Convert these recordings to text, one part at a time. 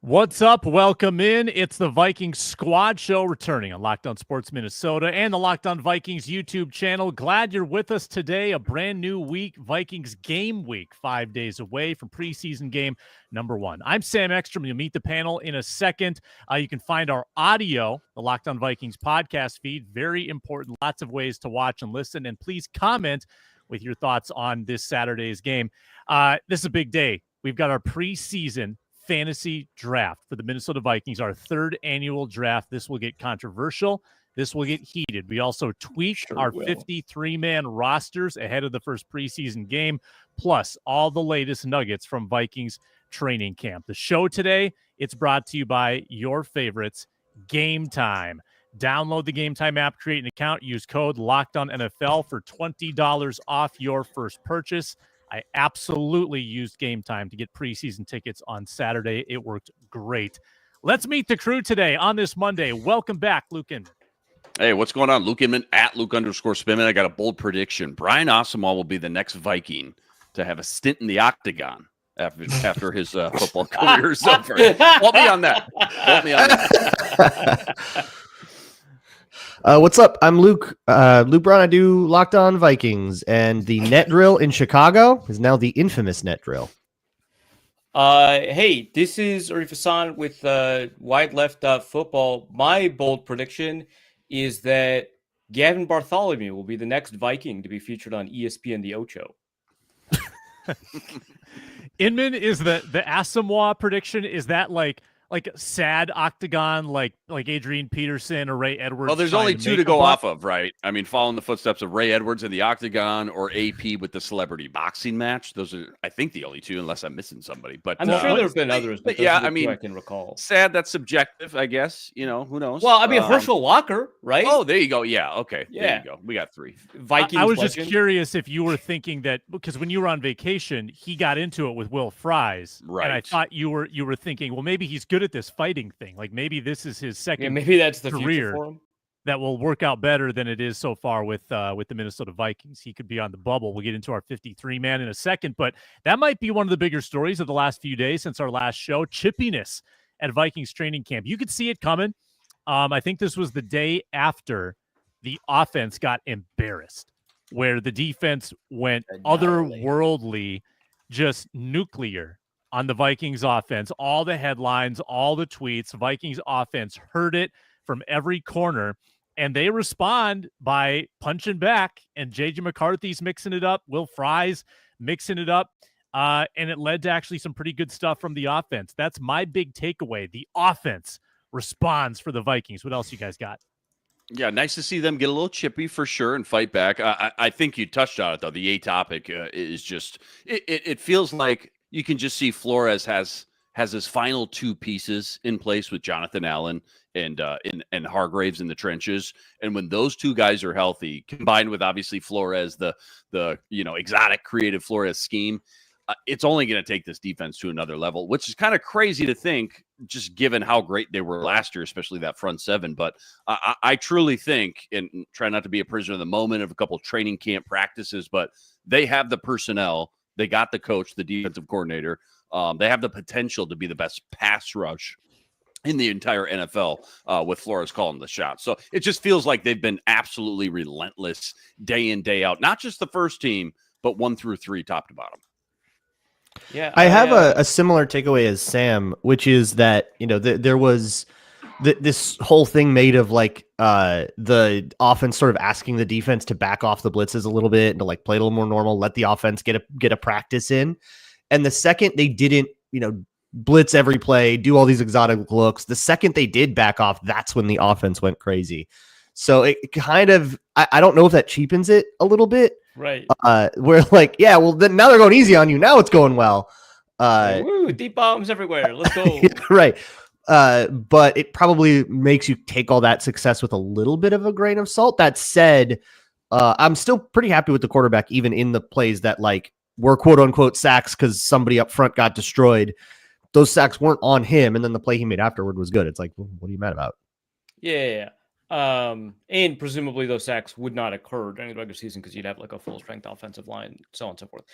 What's up? Welcome in. It's the Vikings Squad Show returning on Locked On Sports Minnesota and the Locked On Vikings YouTube channel. Glad you're with us today. A brand new week, Vikings game week, 5 days away from preseason game number 1. I'm Sam Ekstrom. You'll meet the panel in a second. You can find our audio, the Locked On Vikings podcast feed. Very important. Lots of ways to watch and listen. And please comment with your thoughts on this Saturday's game. This is a big day. We've got our preseason fantasy draft for the Minnesota Vikings, our third annual draft. This will get controversial. This will get heated. We also tweaked our 53-man rosters ahead of the first preseason game, plus all the latest nuggets from Vikings training camp. The show today, it's brought to you by your favorites, Game Time. Download the Game Time app, create an account, use code LOCKEDONNFL for $20 off your first purchase. I absolutely used Game Time to get preseason tickets on Saturday. It worked great. Let's meet the crew today on this Monday. Welcome back, Luke Inman. Hey, what's going on? Luke Inman at Luke_Spinman. I got a bold prediction. Brian Asamoah will be the next Viking to have a stint in the octagon after his football career is over. Quote me on that. What's up? I'm Luke. Luke Braun. I do Locked On Vikings, and the net drill in Chicago is now the infamous net drill. Hey, this is Arif Hasan with Wide Left Football. My bold prediction is that Gavin Bartholomew will be the next Viking to be featured on ESPN The Ocho. Inman, is the Asamoah prediction, is that like sad octagon, like Adrian Peterson or Ray Edwards? Well, there's only two to go off of, right? I mean, following the footsteps of Ray Edwards in the octagon or AP with the celebrity boxing match. Those are, I think, the only two, unless I'm missing somebody. But I'm sure there've been others. But yeah, I mean, I can recall. Sad. That's subjective, I guess. You know, who knows? Well, I mean, Herschel Walker, right? Oh, there you go. Yeah. Okay. Yeah. There you go. We got three. Vikings. I was just curious if you were thinking that, because when you were on vacation, he got into it with Will Fries, right? And I thought you were thinking, well, maybe he's good at this fighting thing. Like maybe this is his second maybe that's the career for him. That will work out better than it is so far with the Minnesota Vikings. He could be on the bubble. We'll get into our 53-man in a second, but that might be one of the bigger stories of the last few days since our last show. Chippiness at Vikings training camp. You could see it coming. I think this was the day after the offense got embarrassed, where the defense went otherworldly, just nuclear on the Vikings offense. All the headlines, all the tweets, Vikings offense heard it from every corner, and they respond by punching back, and J.J. McCarthy's mixing it up, Will Fries mixing it up, and it led to actually some pretty good stuff from the offense. That's my big takeaway. The offense responds for the Vikings. What else you guys got? Yeah, nice to see them get a little chippy for sure and fight back. I think you touched on it, though. The topic is just it feels like you can just see Flores has his final two pieces in place with Jonathan Allen and Hargraves in the trenches. And when those two guys are healthy, combined with obviously Flores, the exotic creative Flores scheme, it's only going to take this defense to another level, which is kind of crazy to think, just given how great they were last year, especially that front seven. But I truly think, and try not to be a prisoner of the moment of a couple training camp practices, but they have the personnel. They got the coach, the defensive coordinator. They have the potential to be the best pass rush in the entire NFL with Flores calling the shot. So it just feels like they've been absolutely relentless day in, day out. Not just the first team, but 1 through 3, top to bottom. Yeah, I have a similar takeaway as Sam, which is that, there was this whole thing made of like the offense sort of asking the defense to back off the blitzes a little bit and to like play a little more normal, let the offense get a practice in. And the second they didn't, blitz every play, do all these exotic looks, the second they did back off, that's when the offense went crazy. So it kind of, I don't know if that cheapens it a little bit. Right. We're like, yeah, well, then now they're going easy on you. Now it's going well. Woo, deep bombs everywhere. Let's go. Right. But it probably makes you take all that success with a little bit of a grain of salt. That said, I'm still pretty happy with the quarterback, even in the plays that like were quote unquote sacks because somebody up front got destroyed. Those sacks weren't on him. And then the play he made afterward was good. It's like, well, what are you mad about? Yeah. And presumably those sacks would not occur during the regular season because you'd have like a full strength offensive line, so on and so forth.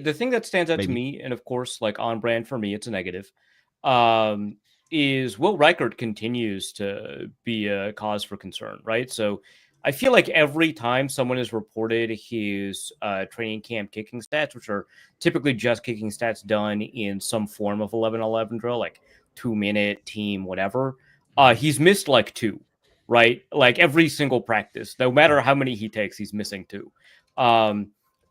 The thing that stands out to me, and of course, like on brand for me, it's a negative. is Will Reichert continues to be a cause for concern, right? So I feel like every time someone has reported his training camp kicking stats, which are typically just kicking stats done in some form of 11-11 drill, like 2-minute team, whatever, he's missed like 2, right? Like every single practice, no matter how many he takes, he's missing 2.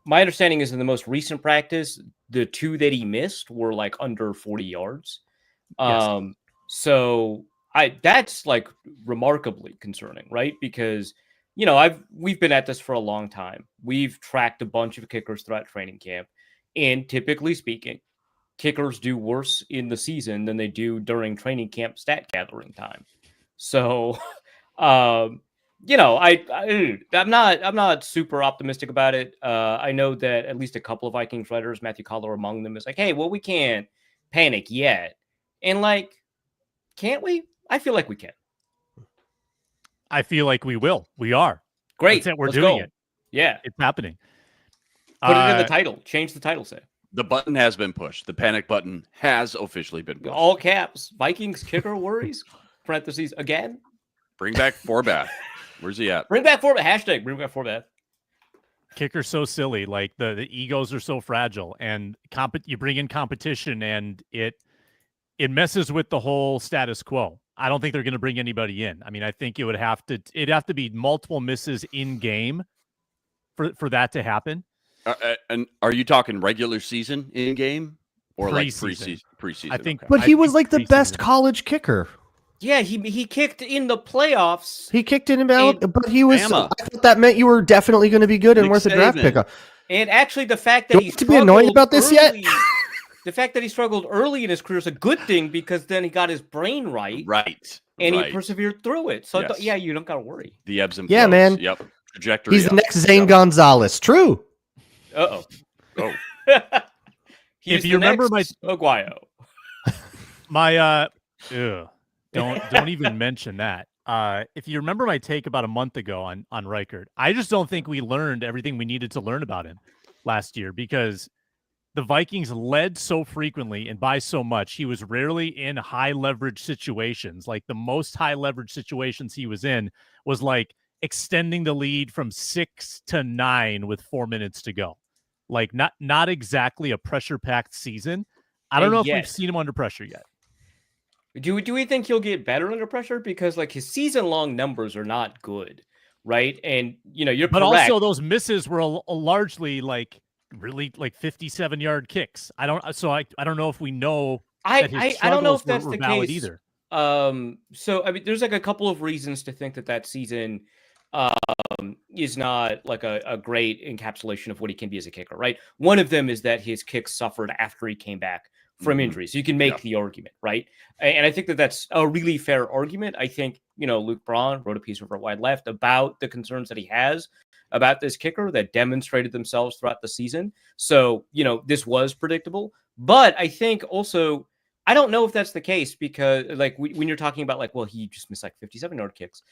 My understanding is in the most recent practice, the 2 that he missed were like under 40 yards. Yes. So that's like remarkably concerning, right? Because we've been at this for a long time. We've tracked a bunch of kickers throughout training camp, and typically speaking, kickers do worse in the season than they do during training camp stat gathering time. So, I'm not super optimistic about it. I know that at least a couple of Vikings writers, Matthew Collar among them, is like, hey, well, we can't panic yet. And like, can't we? I feel like we can. I feel like we will. We are. Great. We're Let's doing go. it. Yeah. It's happening. Put it in the title. Change the title, say. The button has been pushed. The panic button has officially been pushed. All caps. Vikings kicker worries. Parentheses again. Bring back Forbath. Where's he at? Bring back Forbath. Hashtag bring back Forbath. Kicker's so silly. Like the egos are so fragile, and you bring in competition, and it messes with the whole status quo. I don't think they're going to bring anybody in. I mean, I think it'd have to be multiple misses in game for that to happen. And are you talking regular season in game or like preseason? I think, but he was like the preseason. best college kicker. Yeah, he kicked in the playoffs. He kicked in Alabama, but he was. Bama. I thought that meant you were definitely going to be good and Nick worth a draft Saban. pickup. And actually, the fact that Do I have to be annoyed about this yet? The fact that he struggled early in his career is a good thing because then he got his brain right. Right. And right. he persevered through it. So, Yes. you don't got to worry. The ebbs and flows. Yeah, man. Yep. Trajectory. He's the next Zane Gonzalez. True. Uh-oh. Oh. He's If you remember Aguayo. Don't even mention that. If you remember my take about a month ago on Reichert, I just don't think we learned everything we needed to learn about him last year because the Vikings led so frequently and by so much. He was rarely in high leverage situations. Like the most high leverage situations he was in was like extending the lead from 6 to 9 with 4 minutes to go. Like not exactly a pressure packed season. I don't know if we've seen him under pressure yet. Do we think he'll get better under pressure? Because like his season long numbers are not good, right? And you're but correct. Also those misses were largely like really like 57-yard kicks. I don't know if we know. I don't know if that's the case either. So I mean, there's like a couple of reasons to think that season is not like a great encapsulation of what he can be as a kicker, right? One of them is that his kicks suffered after he came back from injury. So you can make the argument, right? And I think that's a really fair argument. I think, Luke Braun wrote a piece over at Wide Left about the concerns that he has about this kicker that demonstrated themselves throughout the season. So, this was predictable. But I think also, I don't know if that's the case because like when you're talking about like, well, he just missed like 57-yard kicks.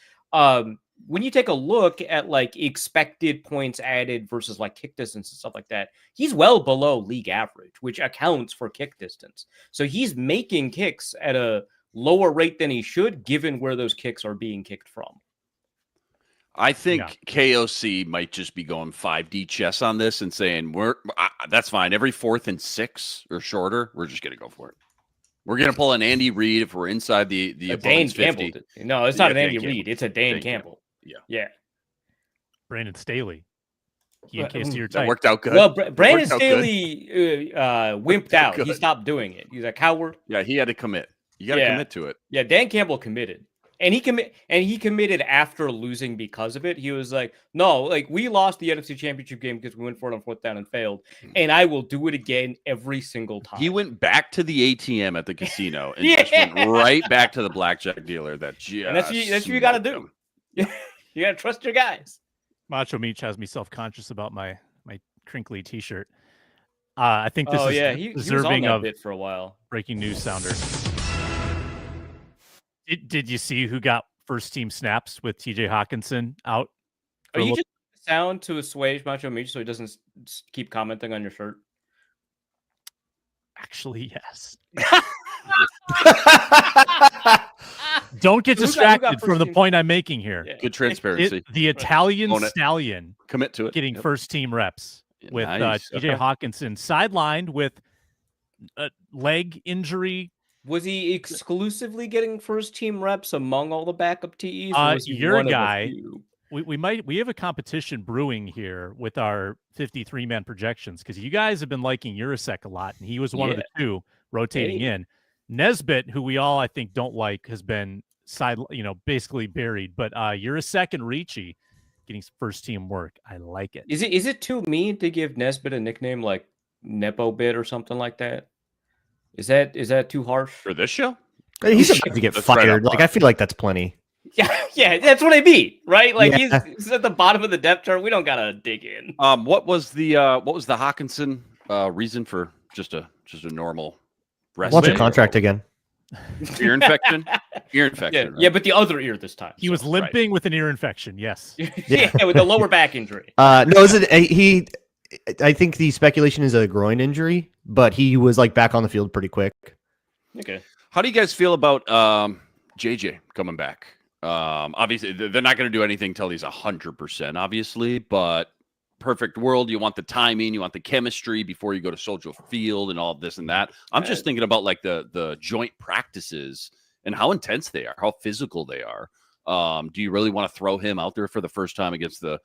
When you take a look at like expected points added versus like kick distance and stuff like that, he's well below league average, which accounts for kick distance. So he's making kicks at a lower rate than he should, given where those kicks are being kicked from. I think KOC might just be going 5D chess on this and saying that's fine. Every 4th and 6 or shorter, we're just going to go for it. We're going to pull an Andy Reid if we're inside the opponent's 50. Campbell. No, it's not an Andy Reid. It's a Dan Campbell. Yeah. Brandon Staley. He encased your type. That worked out good. Well, Brandon Staley wimped out. He stopped doing it. He's a coward. Yeah, he had to commit. You got to commit to it. Yeah, Dan Campbell committed. And he committed after losing because of it. He was like, no, like we lost the NFC Championship game because we went for it on 4th down and failed. And I will do it again every singot time. He went back to the ATM at the casino and just went right back to the blackjack dealer. And that's what you got to do. You got to trust your guys. Macho Meach has me self-conscious about my crinkly T-shirt. I think this is he deserving was on that of bit for a while. Breaking news sounder. Did you see who got first team snaps with TJ Hawkinson out? Are you just sound to assuage Macho Meach so he doesn't keep commenting on your shirt? Actually, yes. Don't get Who got distracted first from the team? point I'm making here. Yeah. Good transparency. The Italian Own it. stallion Commit to it. getting Yep. first team reps with Nice. TJ Okay. Hawkinson sidelined with a leg injury. Was he exclusively getting first team reps among all the backup TEs? Or was he Your one guy. Of a few? We have a competition brewing here with our 53-man projections because you guys have been liking Urasek a lot, and he was one of the two rotating in. Nesbitt, who we all I think don't like, has been basically buried. But Urasek and Ricci getting first team work. I like it. Is it too mean to give Nesbitt a nickname like Nepo Bit or something like that? Is that too harsh For this show? He's about to get fired. Like I feel like that's plenty. Yeah, that's what I mean, right? Like he's at the bottom of the depth chart. We don't gotta dig in. What was the Hawkinson reason for just a normal rest? Wants a contract again. Ear infection. Ear infection. Yeah, but the other ear this time. He was limping with an ear infection. Yes. Yeah, with a lower back injury. No, is it he? I think the speculation is a groin injury, but he was like back on the field pretty quick. Okay. How do you guys feel about JJ coming back? Obviously, they're not going to do anything till he's 100%, obviously, but perfect world. You want the timing, you want the chemistry before you go to Soldier Field and all this and that. I'm just thinking about like the joint practices and how intense they are, how physical they are. Do you really want to throw him out there for the first time against the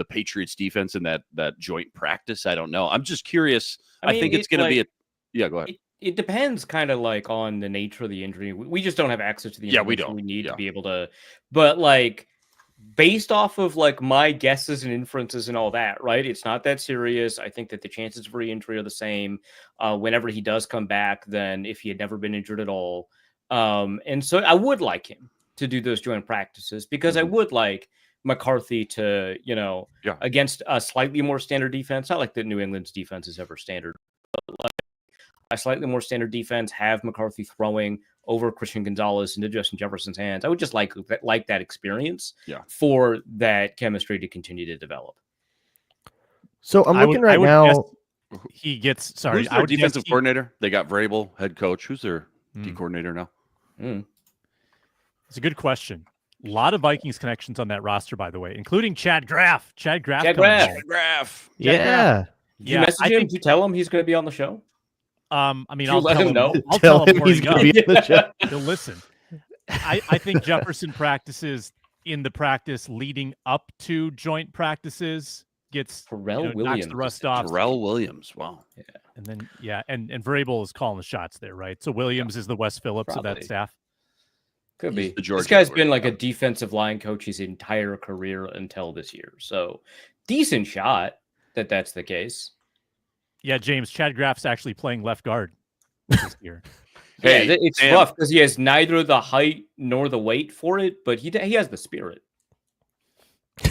Patriots defense in that joint practice? I don't know. I'm just curious. I think it's going to be yeah, go ahead. It depends kind of like on the nature of the injury. We just don't have access to the information we need to be able to, but like based off of like my guesses and inferences and all that, right? It's not that serious. I think that the chances of re-injury are the same whenever he does come back than if he had never been injured at all. And so I would like him to do those joint practices because I would like McCarthy to, against a slightly more standard defense, not like that New England's defense is ever standard, but like a slightly more standard defense, have McCarthy throwing over Christian Gonzalez into Justin Jefferson's hands. I would just like that experience for that chemistry to continue to develop. So I'm looking right now. He gets Who's their defensive coordinator? They got Vrabel, head coach. Who's their D coordinator now? It's a good question. A lot of Vikings connections on that roster, by the way, including Chad Graff. Chad Graff. Yeah. Did you message him? Did you tell him he's going to be on the show? I mean, I'll let him know. I'll tell him he's going to be on the show. He'll listen. I think Jefferson practices in the practice leading up to joint practices gets Williams knocks the rust off. Terrell Williams. Wow. Yeah. And then and Vrabel is calling the shots there, right? So Williams is the Wes Phillips of that staff. Could be. This guy's been like a defensive line coach his entire career until this year. So decent shot that's the case. Yeah, James, Chad Graff's actually playing left guard this year. It's rough because he has neither the height nor the weight for it, but he has the spirit.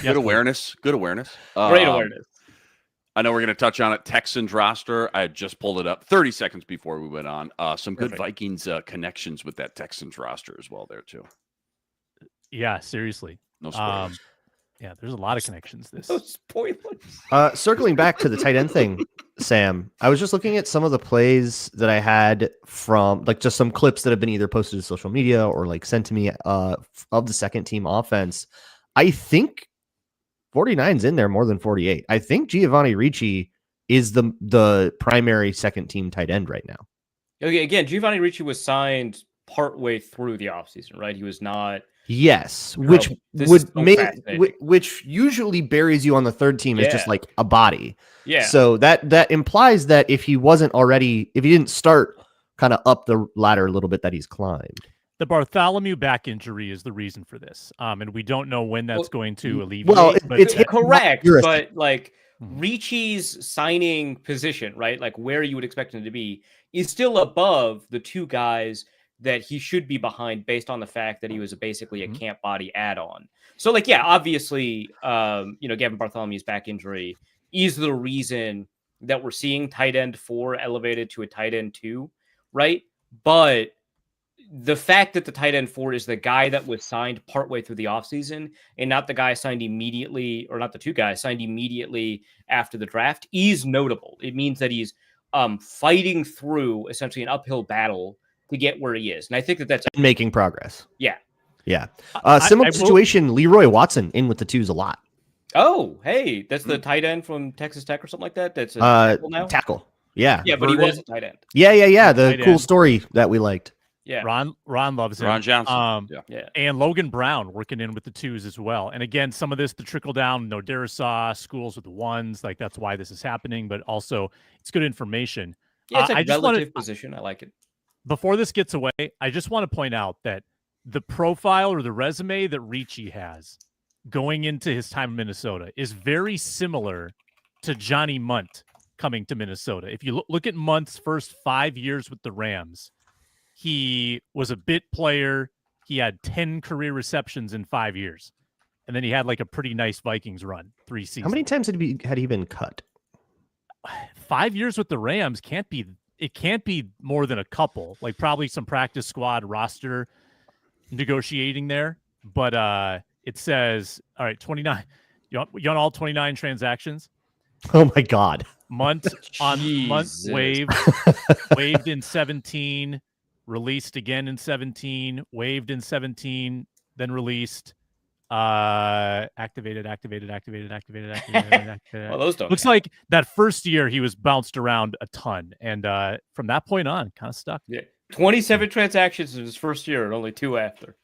Good awareness. Great awareness. I know we're going to touch on it. Texans roster. I just pulled it up 30 seconds before we went on. Some good Vikings connections with that Texans roster as well there too. Yeah, seriously. No spoilers. Yeah, there's a lot of connections. No spoilers. Circling back to the tight end thing, Sam, I was just looking at some of the plays that I had from like just some clips that have been either posted to social media or like sent to me of the second team offense. I think 49's in there more than 48. I think Giovanni Ricci is the primary second team tight end right now. Okay, again, Giovanni Ricci was signed partway through the offseason, right? He was not. Yes, which which usually buries you on the third team as just like a body. Yeah. So that implies that if he didn't start kind of up the ladder a little bit, that he's climbed. The Bartholomew back injury is the reason for this, and we don't know when that's going to alleviate. Well, it's correct, but like Ricci's signing position, right? Like where you would expect him to be, is still above the two guys that he should be behind based on the fact that he was basically a camp body add-on. So like, yeah, obviously, Gavin Bartholomew's back injury is the reason that we're seeing tight end 4 elevated to a tight end 2, right? But the fact that the tight end 4 is the guy that was signed partway through the offseason and not the guy signed immediately, or not the two guys signed immediately after the draft, is notable. It means that he's fighting through essentially an uphill battle to get where he is. And I think that's making progress. Yeah. Yeah. Similar situation, Leroy Watson in with the twos a lot. Oh, hey, that's the tight end from Texas Tech or something like that. That's a tackle now. Tackle. Yeah. Yeah, but he was a tight end. Yeah. The cool story that we liked. Yeah. Ron loves him. Ron Johnson. And Logan Brown working in with the twos as well. And again, some of this to trickle down, Darisaw, schools with the ones, like that's why this is happening, but also it's good information. Yeah, it's a relative position. I like it. Before this gets away, I just want to point out that the profile or the resume that Ricci has going into his time in Minnesota is very similar to Johnny Munt coming to Minnesota. If you look at Munt's first 5 years with the Rams, he was a bit player. He had 10 career receptions in 5 years. And then he had like a pretty nice Vikings run, 3 seasons. How many times had he been cut? 5 years with the Rams can't be more than a couple, like probably some practice squad roster negotiating there. But it says, all right, 29. You want all 29 transactions? Oh my God. Munt waived in 17, released again in 17, waived in 17, then released, activated. Well, those don't Looks like that first year he was bounced around a ton, and from that point on, kind of stuck. Yeah, 27 transactions in his first year, and only 2 after.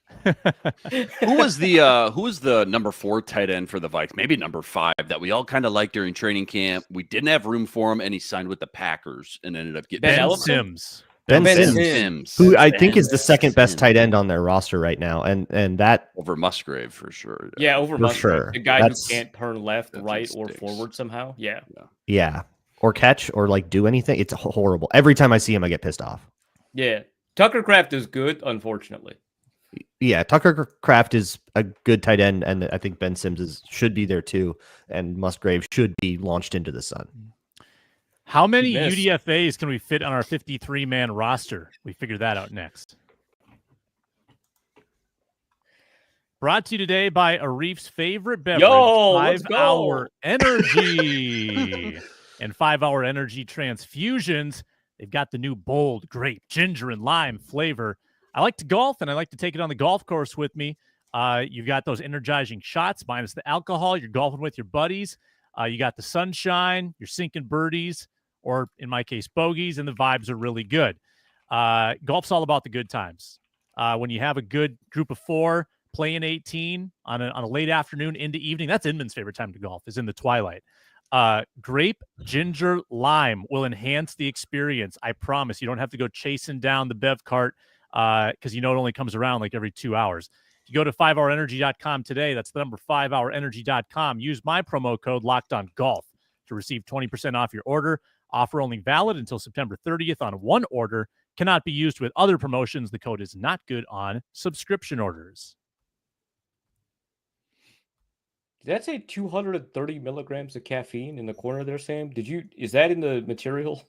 Who was the number 4 tight end for the Vikes? Maybe number 5 that we all kind of liked during training camp. We didn't have room for him, and he signed with the Packers and ended up getting Ben Sims. Ben Sims, who I think is the second best tight end on their roster right now, and that over Musgrave for sure. Yeah, over for Musgrave, sure. the guy who can't turn left, right, or forward somehow. Yeah, or catch or like do anything. It's horrible. Every time I see him, I get pissed off. Yeah, Tucker Kraft is good, unfortunately. Yeah, Tucker Kraft is a good tight end, and I think Ben Sims should be there too, and Musgrave should be launched into the sun. How many UDFAs can we fit on our 53-man roster? We figure that out next. Brought to you today by Arif's favorite beverage, 5-Hour Energy. And 5-Hour Energy Transfusions. They've got the new bold grape, ginger, and lime flavor. I like to golf, and I like to take it on the golf course with me. You've got those energizing shots minus the alcohol. You're golfing with your buddies. You got the sunshine. You're sinking birdies, or in my case, bogeys, and the vibes are really good. Golf's all about the good times. When you have a good group of 4 playing 18 on a late afternoon into evening, that's Inman's favorite time to golf, is in the twilight. Grape, ginger, lime will enhance the experience. I promise. You don't have to go chasing down the bev cart because it only comes around like every 2 hours. If you go to 5hourenergy.com today, that's the number 5hourenergy.com. Use my promo code LOCKEDONGOLF to receive 20% off your order. Offer only valid until September 30th on one order. Cannot be used with other promotions. The code is not good on subscription orders. Did that say 230 milligrams of caffeine in the corner there, Sam? Is that in the material?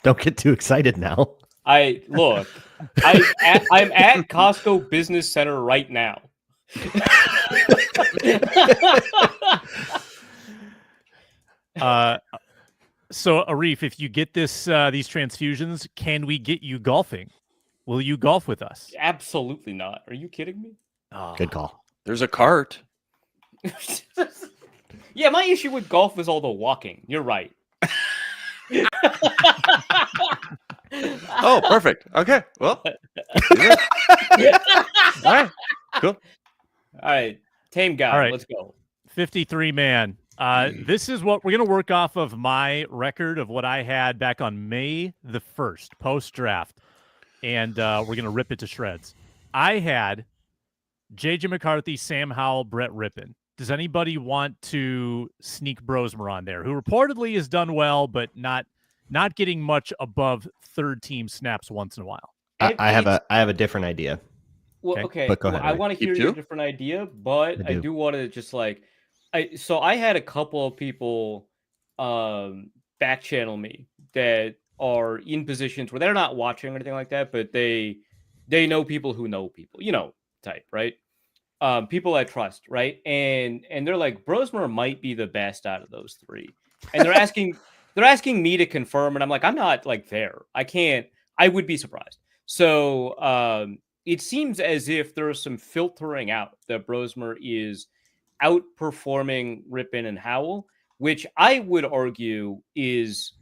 Don't get too excited now. I'm at Costco Business Center right now. So Arif, if you get these transfusions, can we get you golfing? Will you golf with us? Absolutely not. Are you kidding me? Oh. Good call. There's a cart. Yeah, my issue with golf is all the walking. You're right. Oh, perfect. Okay. Well. Yeah. All right. Cool. All right. Tame guy. All right. Let's go. 53-man. This is what we're going to work off of my record of what I had back on May the 1st, post-draft. And we're going to rip it to shreds. I had J.J. McCarthy, Sam Howell, Brett Rippon. Does anybody want to sneak Brosmer on there, who reportedly has done well, but not getting much above third-team snaps once in a while? I have a different idea. Well, okay. But go ahead, I want to hear your different idea, but I do want to just so I had a couple of people back channel me that are in positions where they're not watching or anything like that, but they know people who know people, type, right? People I trust, right? And they're like, Brosmer might be the best out of those 3. And they're asking me to confirm, and I'm like, I'm not there. I can't I would be surprised. So it seems as if there is some filtering out that Brosmer is outperforming Rypien and Howell, which I would argue is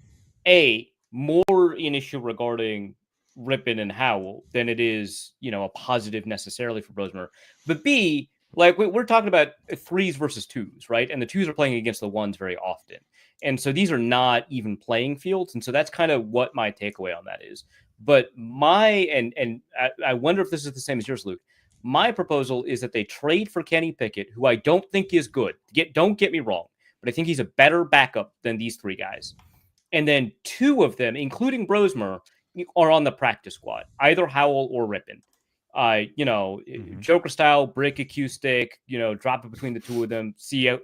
more an issue regarding Rypien and Howell than it is, a positive necessarily for Brosmer. But B, like we're talking about threes versus twos, right? And the twos are playing against the ones very often. And so these are not even playing fields. And so that's kind of what my takeaway on that is. But I wonder if this is the same as yours, Luke. My proposal is that they trade for Kenny Pickett, who I don't think is good. Don't get me wrong, but I think he's a better backup than these three guys. And then two of them, including Brosmer, are on the practice squad, either Howell or Rypien. Joker style, break a Q stick, drop it between the two of them, see how,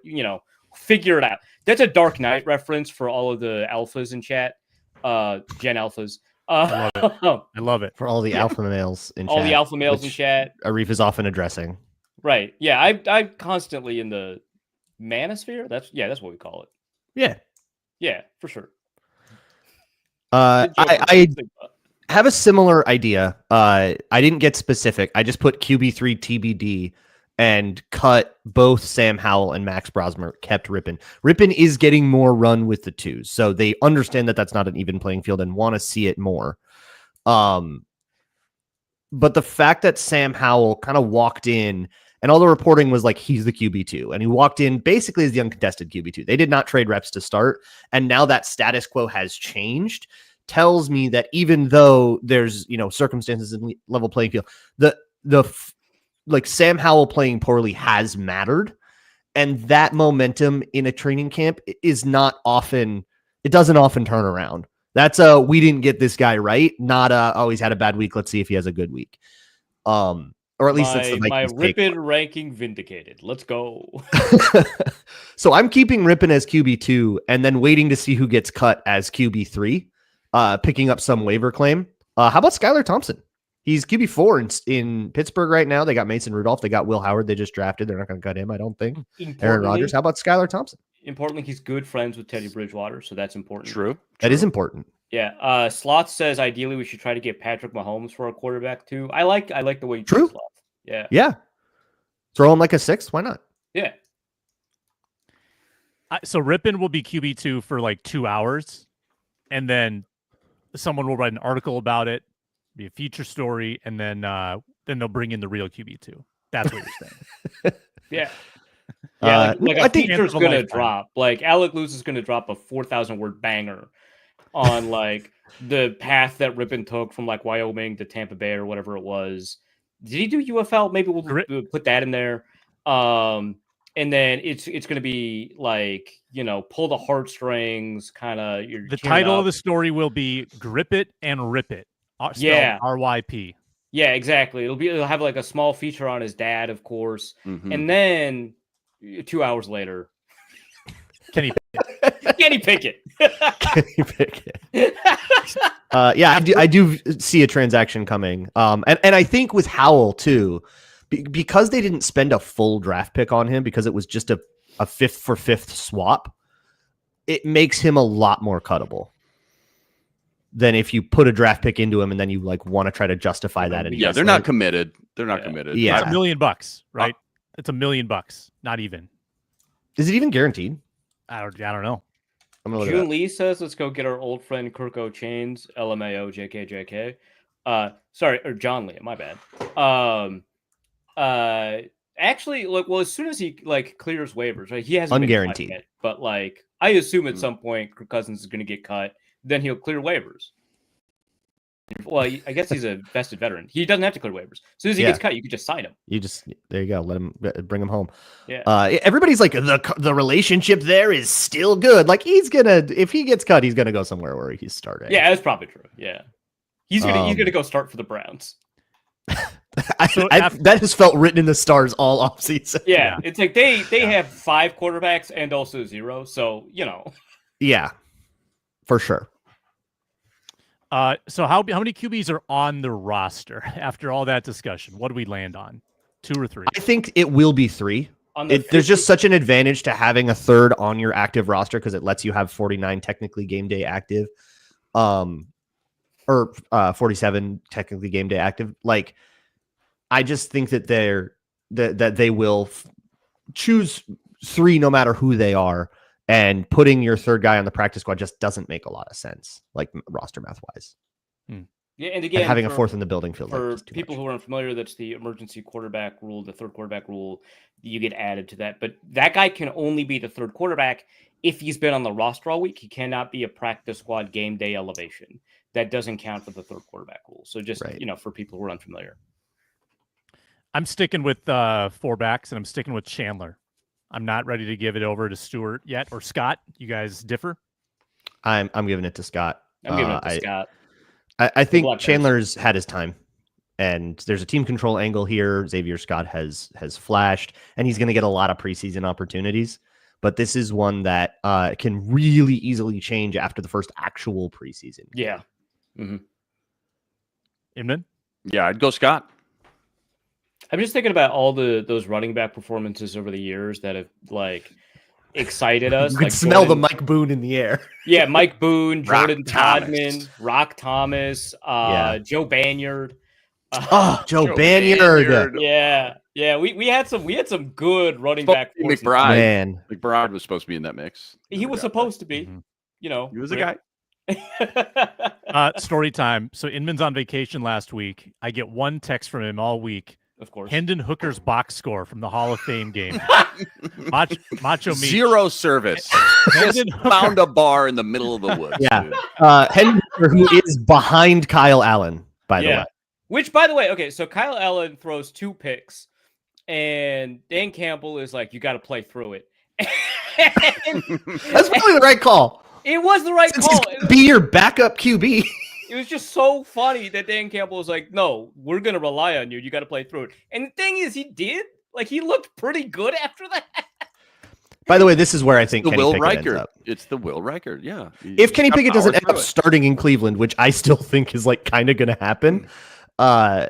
figure it out. That's a Dark Knight reference for all of the alphas in chat, Gen Alphas. I love it. For all the alpha males in chat. All the alpha males in chat. Arif is often addressing. Right. Yeah, I'm constantly in the manosphere. That's what we call it. Yeah. Yeah, for sure. I have a similar idea. I didn't get specific. I just put QB3 TBD and cut both Sam Howell and Max Brosmer, kept Rypien. Rypien is getting more run with the twos, so they understand that that's not an even playing field and want to see it more. But the fact that Sam Howell kind of walked in and all the reporting was like he's the QB2, and he walked in basically as the uncontested QB2. They did not trade reps to start, and now that status quo has changed, tells me that even though there's circumstances in level playing field, like Sam Howell playing poorly has mattered, and that momentum in a training camp is not often. It doesn't often turn around. That's we didn't get this guy right. Not he's had a bad week. Let's see if he has a good week. Or at least that's the my Rypien ranking vindicated. Let's go. So I'm keeping Rypien as QB2 and then waiting to see who gets cut as QB3, picking up some waiver claim. How about Skylar Thompson? He's QB4 in Pittsburgh right now. They got Mason Rudolph. They got Will Howard. They just drafted. They're not going to cut him, I don't think. Aaron Rodgers. How about Skylar Thompson? Importantly, he's good friends with Teddy Bridgewater, so that's important. True. That is important. Yeah. Sloth says ideally we should try to get Patrick Mahomes for a quarterback too. I like the way you True. Sloth. Yeah. Yeah. Throw him like a 6. Why not? Yeah. So Rypien will be QB2 for like 2 hours, and then someone will write an article about it, be a feature story, and then they'll bring in the real QB2. That's what you're saying. Yeah. Yeah, like I a think feature's going to drop. Like Alec Lewis is going to drop a 4,000 word banger on like the path that Rypien took from like Wyoming to Tampa Bay or whatever it was. Did he do UFL? Maybe we'll put that in there. And then it's going to be like, pull the heartstrings, kind of. The title of the story will be Grip It and Rip It. Yeah. RYP. Yeah, exactly. It'll have like a small feature on his dad, of course. Mm-hmm. And then 2 hours later, Kenny Pickett. Kenny Pickett. Yeah, I do see a transaction coming. And I think with Howell too, because they didn't spend a full draft pick on him because it was just a 5th for 5th swap, it makes him a lot more cuttable than if you put a draft pick into him and then you like want to try to justify that. Yeah, they're not committed. They're not committed. Yeah, it's $1 million, right? It's $1 million, not even. Is it even guaranteed? I don't know. I'm gonna look June Lee says, "Let's go get our old friend Kirko Chains." LMAO JKJK. Sorry, or John Lee. My bad. Actually, look. Well, as soon as he like clears waivers, right? He hasn't unguaranteed been cut yet, but like I assume at some point Kirk Cousins is going to get cut. Then he'll clear waivers. Well, I guess he's a vested veteran. He doesn't have to clear waivers. As soon as he gets cut, you could just sign him. There you go. Let him bring him home. Yeah. Everybody's like the relationship there is still good. Like if he gets cut, he's gonna go somewhere where he's starting. Yeah, that's probably true. Yeah, he's gonna go start for the Browns. That has felt written in the stars all offseason. Yeah, it's like they have 5 quarterbacks and also 0. So Yeah, for sure. So how many QBs are on the roster after all that discussion? What do we land on? 2 or 3? I think it will be 3. There's just such an advantage to having a third on your active roster because it lets you have 49 technically game day active. or 47 technically game day active. Like, I just think that they will choose 3 no matter who they are, and putting your third guy on the practice squad just doesn't make a lot of sense, like roster math wise. Yeah, and again, having a fourth in the building feels for like people who are unfamiliar, that's the emergency quarterback rule, the third quarterback rule. You get added to that, but that guy can only be the third quarterback if he's been on the roster all week. He cannot be a practice squad game day elevation. That doesn't count for the third quarterback rule. So just for people who are unfamiliar, I'm sticking with 4 backs, and I'm sticking with Chandler. I'm not ready to give it over to Stewart yet, or Scott. You guys differ? I'm giving it to Scott. I'm giving it to Scott. I think Chandler's had his time, and there's a team control angle here. Xavier Scott has flashed, and he's going to get a lot of preseason opportunities. But this is one that can really easily change after the first actual preseason. Yeah. Inman? Yeah, I'd go Scott. I'm just thinking about all those running back performances over the years that have excited us. You could smell the Mike Boone in the air. Yeah, Mike Boone, Jordan Todman, Rock Thomas, Joe Banyard. Joe Banyard. Yeah. We had some good running back. McBride. Man, McBride was supposed to be in that mix. He was supposed to be. He was a guy. Story time. So Inman's on vacation last week. I get one text from him all week. Of course. Hendon Hooker's box score from the Hall of Fame game. Macho Meat. 0 service. Just found a bar in the middle of the woods. Yeah. Hendon Hooker, who is behind Kyle Allen, by the way. Which, by the way, okay, so Kyle Allen throws 2 picks, and Dan Campbell is like, you got to play through it. That's probably the right call. It was the right call. Be your backup QB. It was just so funny that Dan Campbell was like, no, we're going to rely on you. You got to play through it. And the thing is, he did. Like, he looked pretty good after that. By the way, this is where I think Kenny Will Pickett Riker. ends up. It's the Will Riker, yeah. If Kenny Pickett doesn't end up starting in Cleveland, which I still think is like kind of going to happen, I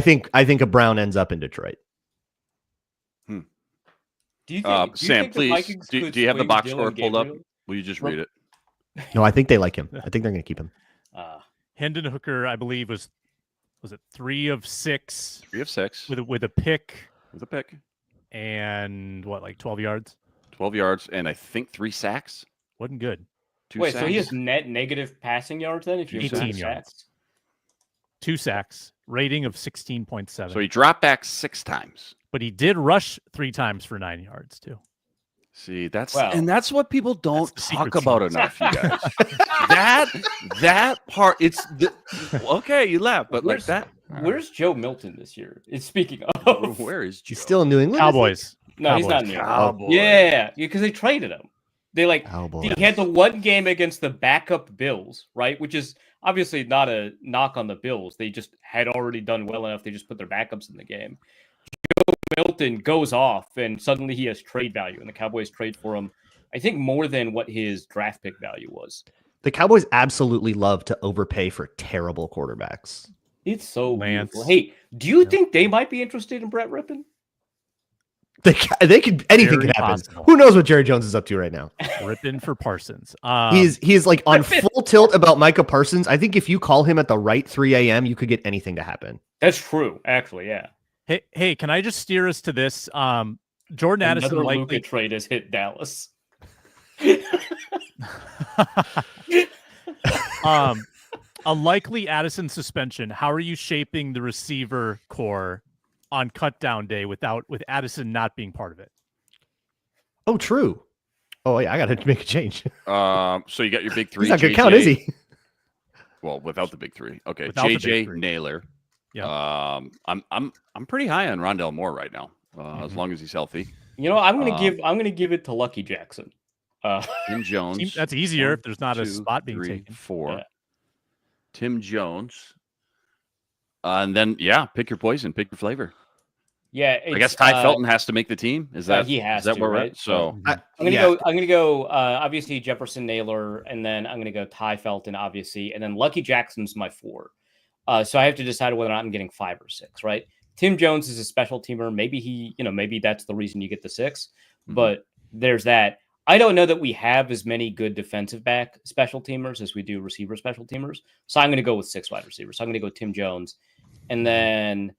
think a Braun ends up in Detroit. Do you think, Sam, please, do you have the box score pulled up? Will you just read it? No, I think they like him. I think they're going to keep him. Hendon Hooker, I believe, was it 3 of 6? 3 of 6 with a pick. With a pick. And what, like 12 yards? 12 yards, and I think 3 sacks. Wasn't good. 2 Wait, sacks. so he has net negative passing yards then? If you 18 yards. 2 sacks. Rating of 16.7. So he dropped back 6 times. But he did rush 3 times for 9 yards too. See, that's what people don't talk about enough, you guys. that part, okay, you laugh, but like that. Where's Joe Milton this year? Speaking of, where is Joe? He's still in New England. Cowboys. No, Cowboys. He's not in New England. Cowboys. Yeah, because they traded him. They he had the one game against the backup Bills, right? Which is obviously not a knock on the Bills. They just had already done well enough. They just put their backups in the game. Joe Milton goes off, and suddenly he has trade value, and the Cowboys trade for him, I think, more than what his draft pick value was. The Cowboys absolutely love to overpay for terrible quarterbacks. It's so beautiful. Hey, do you think they might be interested in Brett Rippon? They could, anything could happen. Possible. Who knows what Jerry Jones is up to right now? Rippon for Parsons. He's like on full tilt about Micah Parsons. I think if you call him at the right 3 a.m., you could get anything to happen. That's true, actually. Yeah. Hey, can I just steer us to this? Jordan Addison Another likely Luka trade has hit Dallas. A likely Addison suspension. How are you shaping the receiver core on cut down day with Addison not being part of it? Oh, true. Oh, yeah, I got to make a change. So you got your big 3. He's not going to count, is he? Well, without the big 3. Okay, Without the big JJ 3. Nailer. Yeah. I'm pretty high on Rondale Moore right now, as long as he's healthy. You know, I'm gonna give it to Lucky Jackson. Tim Jones. That's easier 1, if there's not 2, a spot being 3, taken. 4. Yeah. Tim Jones. And then pick your poison, pick your flavor. Yeah, I guess Ty Felton has to make the team. Is that he has is that to, where we're right? at? So I'm gonna go. Obviously Jefferson Naylor, and then I'm gonna go Ty Felton, obviously, and then Lucky Jackson's my 4. So I have to decide whether or not I'm getting 5 or 6. Right? Tim Jones is a special teamer. Maybe maybe that's the reason you get the 6. Mm-hmm. But there's that. I don't know that we have as many good defensive back special teamers as we do receiver special teamers. So I'm going to go with 6 wide receivers. So I'm going to go Tim Jones. And then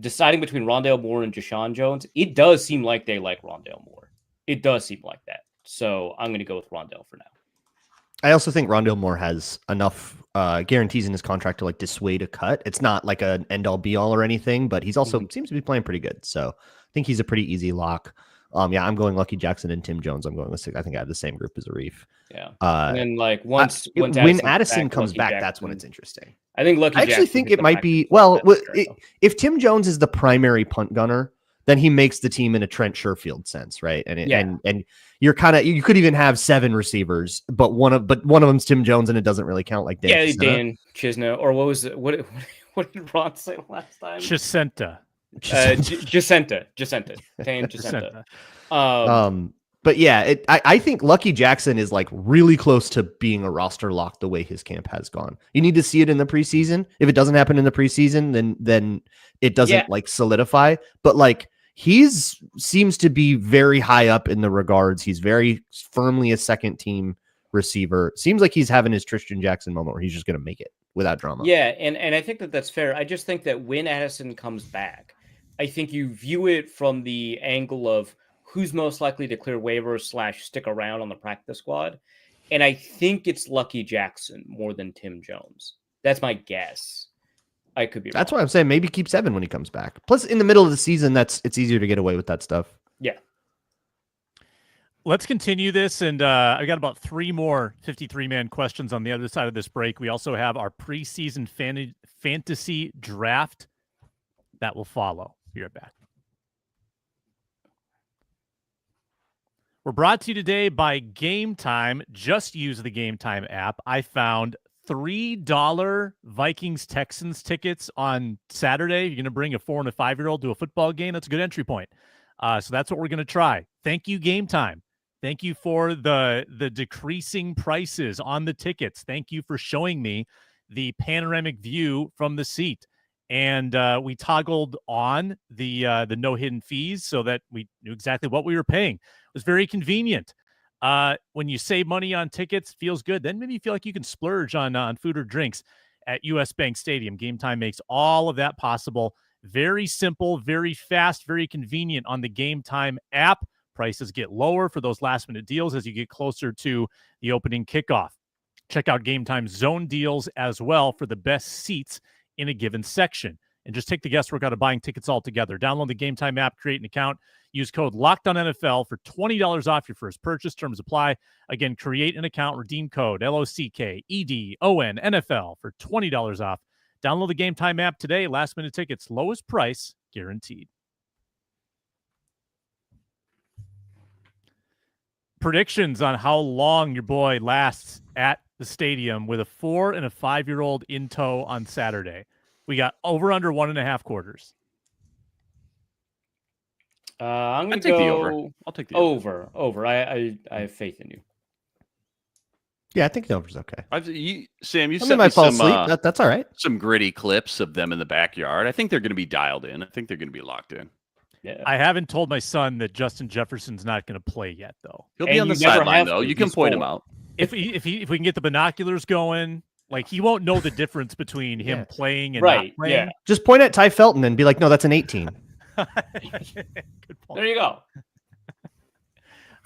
deciding between Rondale Moore and Jashawn Jones, it does seem like they like Rondale Moore. It does seem like that. So I'm going to go with Rondale for now. I also think Rondale Moore has enough guarantees in his contract to like dissuade a cut. It's not like an end all be all or anything, but he's also seems to be playing pretty good. So I think he's a pretty easy lock. Yeah, I'm going Lucky Jackson and Tim Jones. I'm going with 6. I think I have the same group as Arif. Yeah. And then like once when Addison comes back, that's when it's interesting. I think Lucky Jackson. I actually think it might be if Tim Jones is the primary punt gunner, then he makes the team in a Trent Sherfield sense, right? And you're you could even have 7 receivers, but one of them's Tim Jones, and it doesn't really count like Dan. Dan Chisna, or what was it? What did Ron say last time? Chisenta. Jacinta. Dan Jacinta. But yeah, I think Lucky Jackson is like really close to being a roster lock the way his camp has gone. You need to see it in the preseason. If it doesn't happen in the preseason, then it doesn't like solidify. But like seems to be very high up in the regards. He's very firmly a second team receiver. Seems like he's having his Tristan Jackson moment where he's just going to make it without drama. Yeah, and I think that's fair. I just think that when Addison comes back, I think you view it from the angle of who's most likely to clear waivers / stick around on the practice squad. And I think it's Lucky Jackson more than Tim Jones. That's my guess. I could be wrong. That's why I'm saying maybe keep 7 when he comes back. Plus, in the middle of the season, it's easier to get away with that stuff. Yeah. Let's continue this, and I got about 3 more 53-man questions on the other side of this break. We also have our preseason fantasy draft that will follow. Be right back. We're brought to you today by Game Time. Just use the Game Time app. I found $3 Vikings Texans tickets on Saturday. You're going to bring a 4 and a 5-year-old to a football game. That's a good entry point. So that's what we're going to try. Thank you, Game Time. Thank you for the decreasing prices on the tickets. Thank you for showing me the panoramic view from the seat. And we toggled on the no hidden fees so that we knew exactly what we were paying. It was very convenient. When you save money on tickets, feels good. Then maybe you feel like you can splurge on food or drinks at US Bank Stadium. Game Time makes all of that possible. Very simple, very fast, very convenient on the Game Time app. Prices get lower for those last-minute deals as you get closer to the opening kickoff. Check out Game Time zone deals as well for the best seats in a given section. And just take the guesswork out of buying tickets altogether. Download the Game Time app, create an account, use code LOCKEDONNFL for $20 off your first purchase. Terms apply. Again, create an account, redeem code LOCKEDONNFL for $20 off. Download the Game Time app today. Last-minute tickets, lowest price guaranteed. Predictions on how long your boy lasts at the stadium with a 4 and a 5-year-old in tow on Saturday. We got over under 1.5 quarters. I'm going to take go the over. I'll take the over. I have faith in you. Yeah, I think the over's okay. Sam, you I sent might me fall some, asleep. That's all right. some gritty clips of them in the backyard. I think they're going to be dialed in. I think they're going to be locked in. Yeah. I haven't told my son that Justin Jefferson's not going to play yet, though. He'll be on the sideline, though. You can point him out. If we can get the binoculars going, like he won't know the difference between him playing and not playing. Yeah. Just point at Ty Felton and be like, no, that's an 18. Good point. There you go.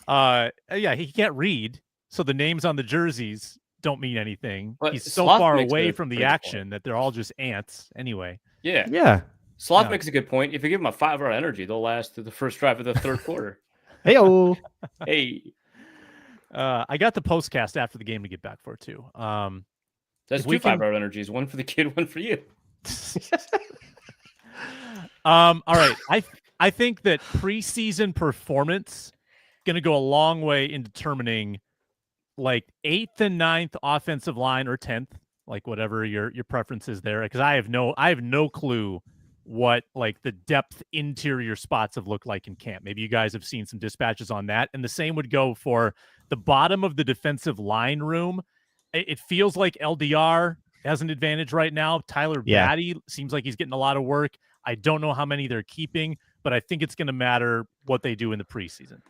Yeah, he can't read, so the names on the jerseys don't mean anything. But He's so Sloth far makes away a from the great action point. that they're all just ants anyway. Yeah. Yeah. Sloth Yeah. makes a good point. If you give them a 5-hour energy, they'll last through the first drive of the third quarter. Hey-o. Hey. I got the postcast after the game to get back for too. That's If we 2 can- 5-hour energies. One for the kid, one for you. All right. I think that preseason performance going to go a long way in determining like 8th and 9th offensive line or 10th, like whatever your preference is there. Because I have no clue what like the depth interior spots have looked like in camp. Maybe you guys have seen some dispatches on that. And the same would go for the bottom of the defensive line room. It feels like LDR has an advantage right now. Tyler Batty seems like he's getting a lot of work. I don't know how many they're keeping, but I think it's going to matter what they do in the preseason.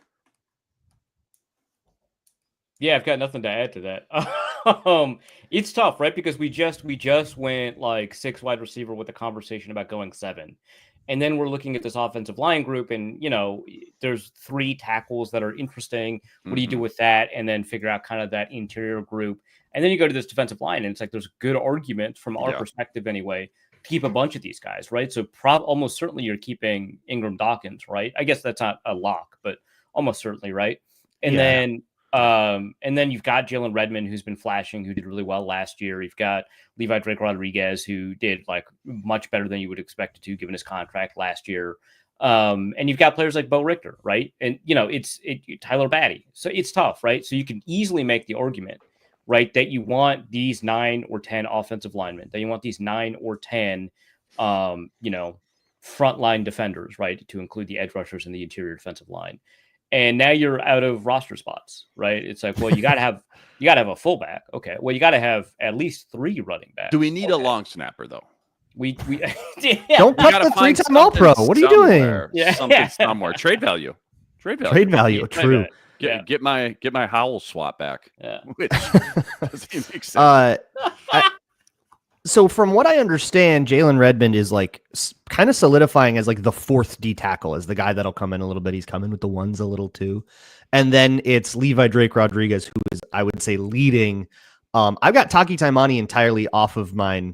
Yeah, I've got nothing to add to that. It's tough, right? Because we just went like 6 wide receiver with a conversation about going 7. And then we're looking at this offensive line group, and there's 3 tackles that are interesting. What do you do with that? And then figure out kind of that interior group. And then you go to this defensive line, and it's like there's good argument from our perspective anyway to keep a bunch of these guys, right? So almost certainly you're keeping Ingram Dawkins, right? I guess that's not a lock, but almost certainly, right? And then you've got Jalen Redmond, who's been flashing, who did really well last year. You've got Levi Drake Rodriguez, who did like much better than you would expect to given his contract last year. And you've got players like Bo Richter, right? And it's Tyler Batty. So it's tough, right? So you can easily make the argument, right, that you want these 9 or 10 offensive linemen, that you want these 9 or 10 frontline defenders, right, to include the edge rushers and the interior defensive line. And now you're out of roster spots, right? It's like, well, you gotta have a fullback. Okay. Well, you gotta have at least 3 running backs. Do we need a long snapper though? We don't cut the 3-time All-Pro. What are you doing? Something somewhere. Trade value. Trade value. True. Get my Howell swap back. Yeah. Which doesn't make sense. So from what I understand, Jalen Redmond is like kind of solidifying as like the 4th D tackle, as the guy that'll come in a little bit. He's coming with the ones a little too. And then it's Levi Drake Rodriguez, who is, I would say, leading. I've got Taki Taimani entirely off of my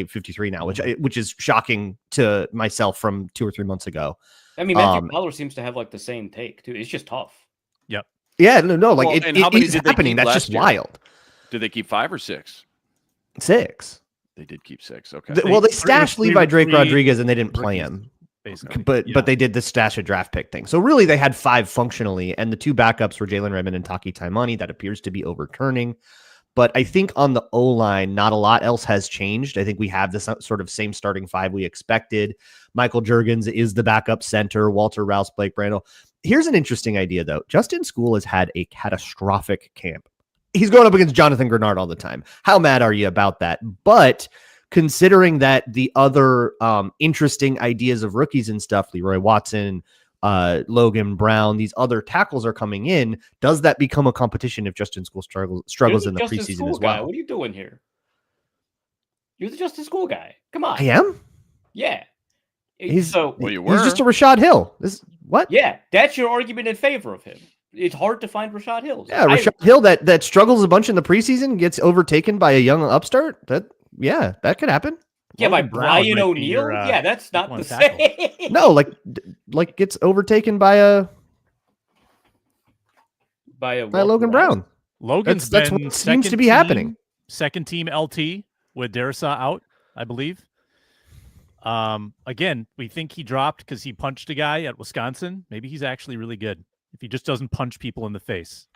53 now, which is shocking to myself from 2 or 3 months ago. I mean, Matthew Pollard seems to have like the same take too. It's just tough. Yep. Yeah, no, like and how many it's did they happening. keep That's last just year? wild. Did they keep 5 or 6? 6. They did keep 6. Okay. They stashed Levi Drake Rodriguez and they didn't play him. Basically. But they did the stash a draft pick thing. So really they had 5 functionally, and the 2 backups were Jalen Redmond and Taki Taimani. That appears to be overturning. But I think on the O-line, not a lot else has changed. I think we have this sort of same starting 5 we expected. Michael Juergens is the backup center. Walter Rouse, Blake Brandel. Here's an interesting idea, though. Justin School has had a catastrophic camp. He's going up against Jonathan Grenard all the time. How mad are you about that? But considering that the other interesting ideas of rookies and stuff, Leroy Watson, Logan Braun, these other tackles are coming in, does that become a competition if Justin School struggles in the preseason as well? What are you doing here? You're the Justin School guy. Come on. I am? Yeah. He's just a Rashad Hill. What? Yeah, that's your argument in favor of him. It's hard to find Rashad Hills. Yeah, Rashad Hill that struggles a bunch in the preseason, gets overtaken by a young upstart. That could happen. Yeah, by Brian O'Neill. That's not the same. No, like gets overtaken by Logan Braun. Logan's that's what seems to be happening. Second team LT with Darrisaw out, I believe. Again, we think he dropped because he punched a guy at Wisconsin. Maybe he's actually really good if he just doesn't punch people in the face.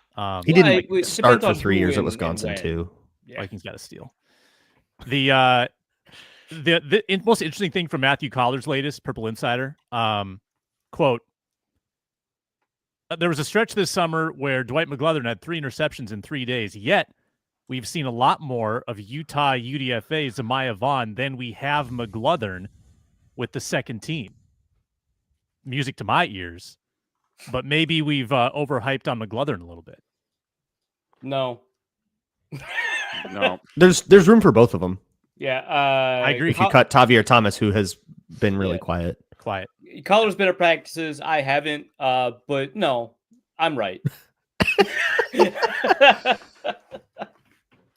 He didn't start for 3 years at Wisconsin too. Yeah. Vikings got a steal. The most interesting thing from Matthew Collar's latest Purple Insider, quote, there was a stretch this summer where Dwight McGlothern had 3 interceptions in 3 days, yet we've seen a lot more of Utah UDFA Zamiah Vaughn than we have McGlothern with the second team. Music to my ears, but maybe we've overhyped on McGlothern a little bit. No. No. There's room for both of them. Yeah, I agree. If you cut Tavier Thomas, who has been really quiet. Collar's been at practices. I haven't, but no, I'm right.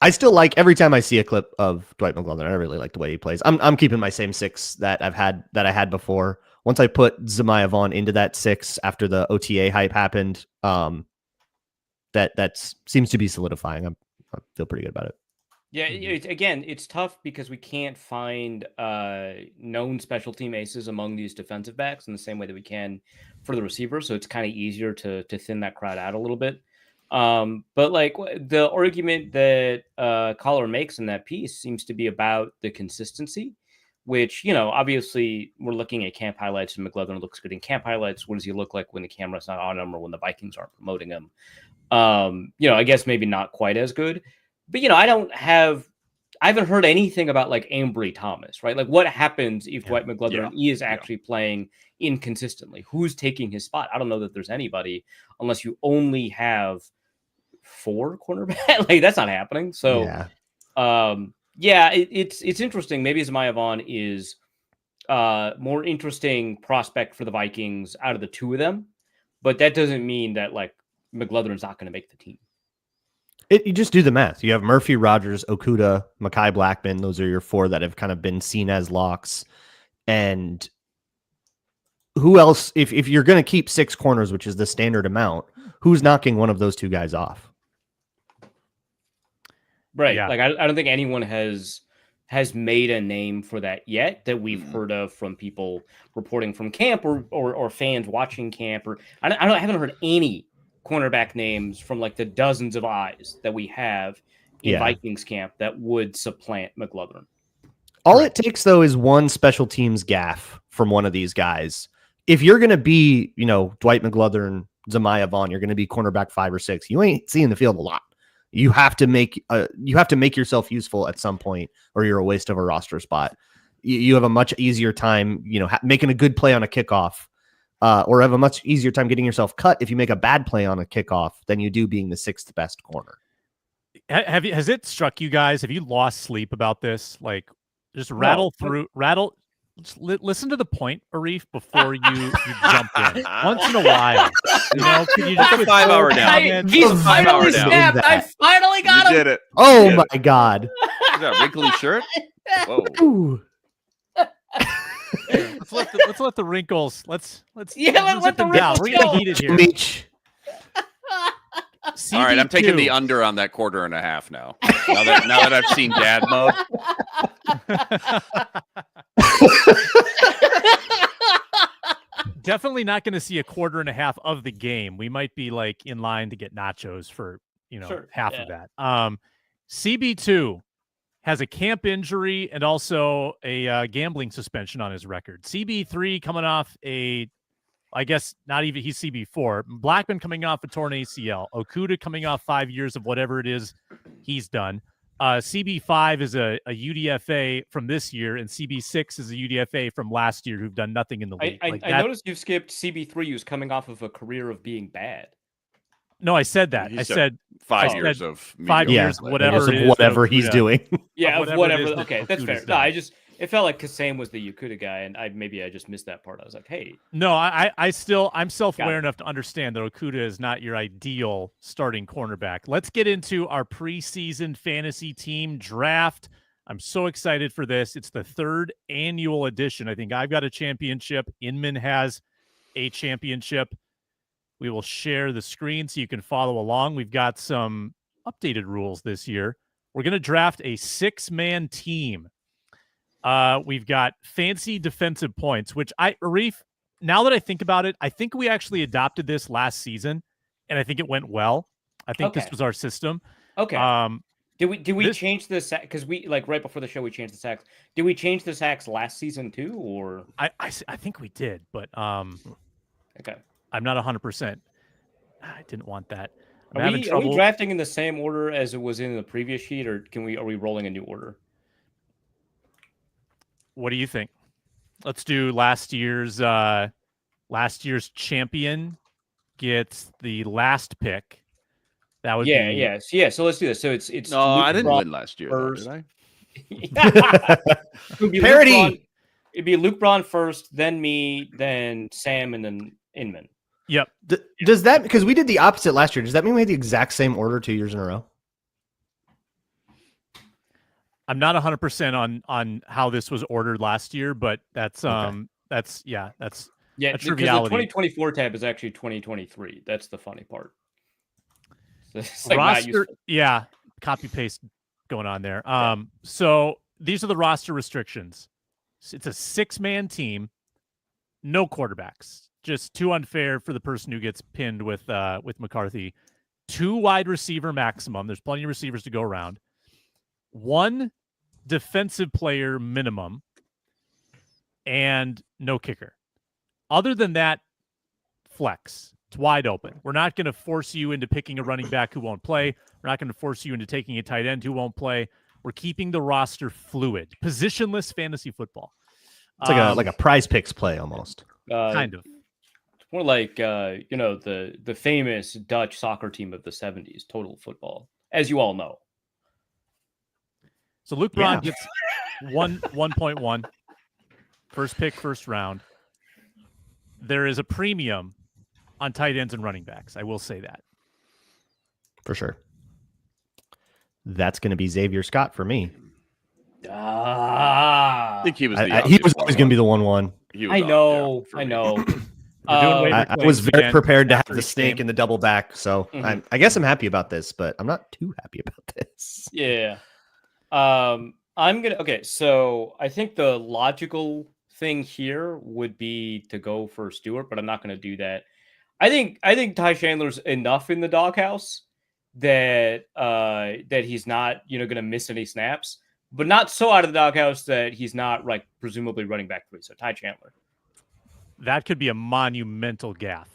I still like every time I see a clip of Dwight McGlothern. I really like the way he plays. I'm keeping my same 6 that I had before. Once I put Zamiah Vaughn into that 6 after the OTA hype happened, that seems to be solidifying. I feel pretty good about it. Yeah, it's tough because we can't find known special team aces among these defensive backs in the same way that we can for the receivers. So it's kind of easier to thin that crowd out a little bit. But like the argument that Collar makes in that piece seems to be about the consistency, which, obviously we're looking at camp highlights and McGlothern looks good in camp highlights. What does he look like when the camera's not on him or when the Vikings aren't promoting him? I guess maybe not quite as good. But, I haven't heard anything about like Ambry Thomas, right? Like what happens if Dwight McGlothern is actually playing inconsistently? Who's taking his spot? I don't know that there's anybody unless you only have 4 cornerback. Like that's not happening. So, it's interesting. Maybe Zemayev is more interesting prospect for the Vikings out of the two of them, but that doesn't mean that like McGlothern's not going to make the team. You just do the math. You have Murphy, Rogers, Okudah, Mekhi Blackman. Those are your 4 that have kind of been seen as locks. And who else, if you're going to keep 6 corners, which is the standard amount, who's knocking one of those 2 guys off? Right. Yeah. Like I don't think anyone has made a name for that yet that we've heard of from people reporting from camp or fans watching camp. Or I haven't heard any cornerback names from like the dozens of eyes that we have in Vikings camp that would supplant McGlothern. All it takes though is one special teams gaffe from one of these guys. If you're going to be, Dwight McGlothern, Zemayev, you're going to be cornerback 5 or 6. You ain't seeing the field a lot. You have to make yourself useful at some point, or you're a waste of a roster spot. You have a much easier time, making a good play on a kickoff, or have a much easier time getting yourself cut if you make a bad play on a kickoff than you do being the 6th best corner. Has it struck you guys? Have you lost sleep about this? Like, just listen to the point, Arif, before you jump in. Once in a while, can you just put a 5-hour down? He's finally snapped. I finally got him. You did it. Oh my God! Is that a wrinkly shirt? Whoa. Let's let the wrinkles. Let's let the wrinkles down. We're gonna heat it here. All right, I'm taking the under on that 1.5 now. Now that I've seen dad mode. Definitely not going to see a 1.5 of the game. We might be like in line to get nachos for half of that. CB2 has a camp injury and also a gambling suspension on his record. CB3 coming off I guess not even, he's CB4. Blackman coming off a torn ACL. Okudah coming off 5 years of whatever it is he's done. CB5 is a UDFA from this year, and CB6 is a UDFA from last year who've done nothing in the league. I noticed you've skipped CB3, who's coming off of a career of being bad. No, I said that. I said 5 years of 5 years, whatever he's doing. Yeah, whatever. Okay, that's fair. No, it felt like Kassam was the Okudah guy, and I just missed that part. I was like, hey. No, I'm self-aware enough to understand that Okudah is not your ideal starting cornerback. Let's get into our preseason fantasy team draft. I'm so excited for this. It's the 3rd annual edition. I think I've got a championship. Inman has a championship. We will share the screen so you can follow along. We've got some updated rules this year. We're going to draft a 6-man team. We've got fancy defensive points, which Arif, now that I think about it, I think we actually adopted this last season, and I think it went well. I think this was our system. Okay. Did we change the sack? Because we right before the show we changed the sacks. Did we change the sacks last season too, or I think we did, but okay. I'm not 100%. I didn't want that. Are we drafting in the same order as it was in the previous sheet, or are we rolling a new order? What do you think? Let's do last year's champion gets the last pick. That would be So let's do this. So it's no, I didn't win last year, though, did I? Parody. It'd be Luke Braun first, then me, then Sam, and then Inman. Yep. Does that, because we did the opposite last year, does that mean we had the exact same order 2 years in a row? I'm not 100% on how this was ordered last year, but that's a triviality. The 2024 tab is actually 2023. That's the funny part. So roster, copy paste going on there. So these are the roster restrictions. It's a 6-man team, no quarterbacks. Just too unfair for the person who gets pinned with McCarthy. 2 wide receiver maximum. There's plenty of receivers to go around. 1 defensive player minimum, and no kicker. Other than that, flex. It's wide open. We're not going to force you into picking a running back who won't play. We're not going to force you into taking a tight end who won't play. We're keeping the roster fluid. Positionless fantasy football. It's like a Prize Picks play almost. Kind of. More like the famous Dutch soccer team of the 70s, Total Football, as you all know. So Luke Braun gets 1.1. First pick, first round. There is a premium on tight ends and running backs. I will say that. For sure. That's going to be Xavier Scott for me. I think he was he was always going to be the 1-1. I know. I was very prepared to have the snake in the double back, so I guess I'm happy about this, but I'm not too happy about this. Yeah. So I think the logical thing here would be to go for Stewart, but I'm not going to do that. I think Ty Chandler's enough in the doghouse that he's not going to miss any snaps, but not so out of the doghouse that he's not presumably running back 3. So Ty Chandler. That could be a monumental gaffe.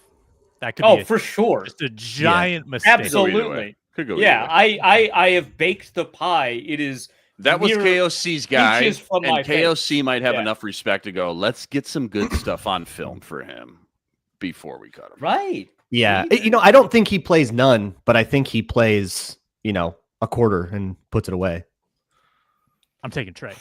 That could be for sure. Just a giant mistake. Absolutely. Could go either way. I have baked the pie. It is that was KOC's guy, and KOC might have enough enough respect to go, let's get some good stuff on film for him before we cut him. Right. Yeah. I don't think he plays none, but I think he plays, a quarter and puts it away. I'm taking Trey.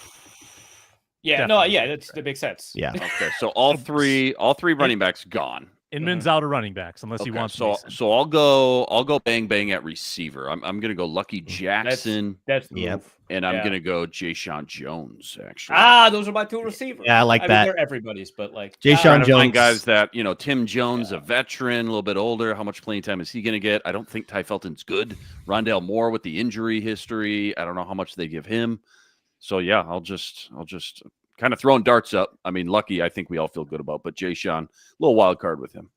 Yeah, that makes sense. Yeah. Okay, so all three running backs gone. Inman's out of running backs unless he wants to. So I'll go bang bang at receiver. I'm gonna go Lucky Jackson. That's the move. And I'm gonna go Jayshon Jones. Actually, those are my 2 receivers. Yeah, I like that. They're everybody's, but Jayshon Jones, guys that Tim Jones, a veteran, a little bit older. How much playing time is he gonna get? I don't think Ty Felton's good. Rondale Moore with the injury history. I don't know how much they give him. So yeah, I'll just kind of throwing darts up. I mean, Lucky, I think we all feel good about, but Jayshon, a little wild card with him.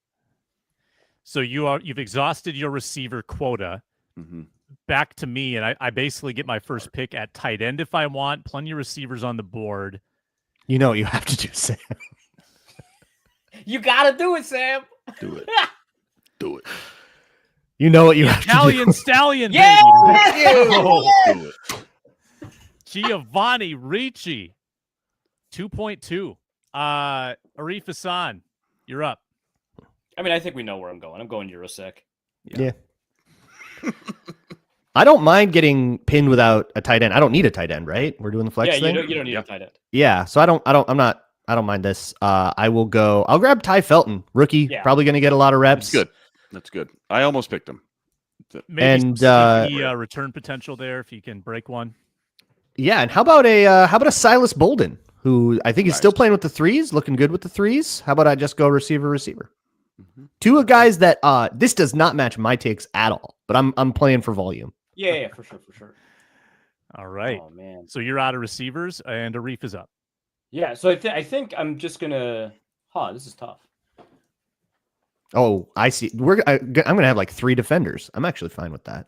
So you've exhausted your receiver quota. Mm-hmm. Back to me, and I basically get my first pick at tight end if I want. Plenty of receivers on the board. You know what you have to do, Sam. You gotta do it, Sam. Do it. Do it. You know what you have to do. Italian stallion, yeah! baby. Do it. Giovanni Ricci, 2.2. Arif Hasan, you're up. I mean, I think we know where I'm going. I'm going Eurosec. Yeah. I don't mind getting pinned without a tight end. I don't need a tight end, right? We're doing the flex thing. You don't need a tight end. Yeah, so I don't mind this. I'll grab Ty Felton, rookie, probably going to get a lot of reps. That's good. I almost picked him. Maybe some return potential there if you can break one. Yeah, and how about a Silas Bolden, who I think is still playing with the 3s, looking good with the 3s. How about I just go receiver? Mm-hmm. 2 guys that this does not match my takes at all, but I'm playing for volume. Yeah, for sure. All right. Oh man. So you're out of receivers, and Arif is up. Yeah. So I think I'm just gonna. This is tough. Oh, I see. I'm gonna have 3 defenders. I'm actually fine with that.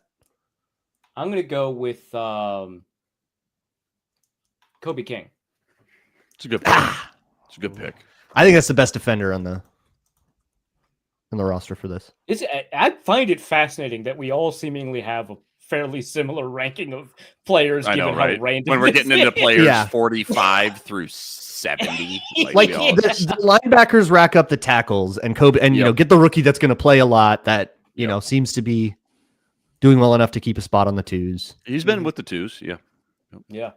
I'm gonna go with Kobe King. It's a good pick. It's a good pick. I think that's the best defender on the roster for this. I find it fascinating that we all seemingly have a fairly similar ranking of players. I know, right? When we're getting into players 45 through 70, the linebackers rack up the tackles, and Kobe, and get the rookie that's going to play a lot. That seems to be doing well enough to keep a spot on the 2s. He's been with the 2s, yeah.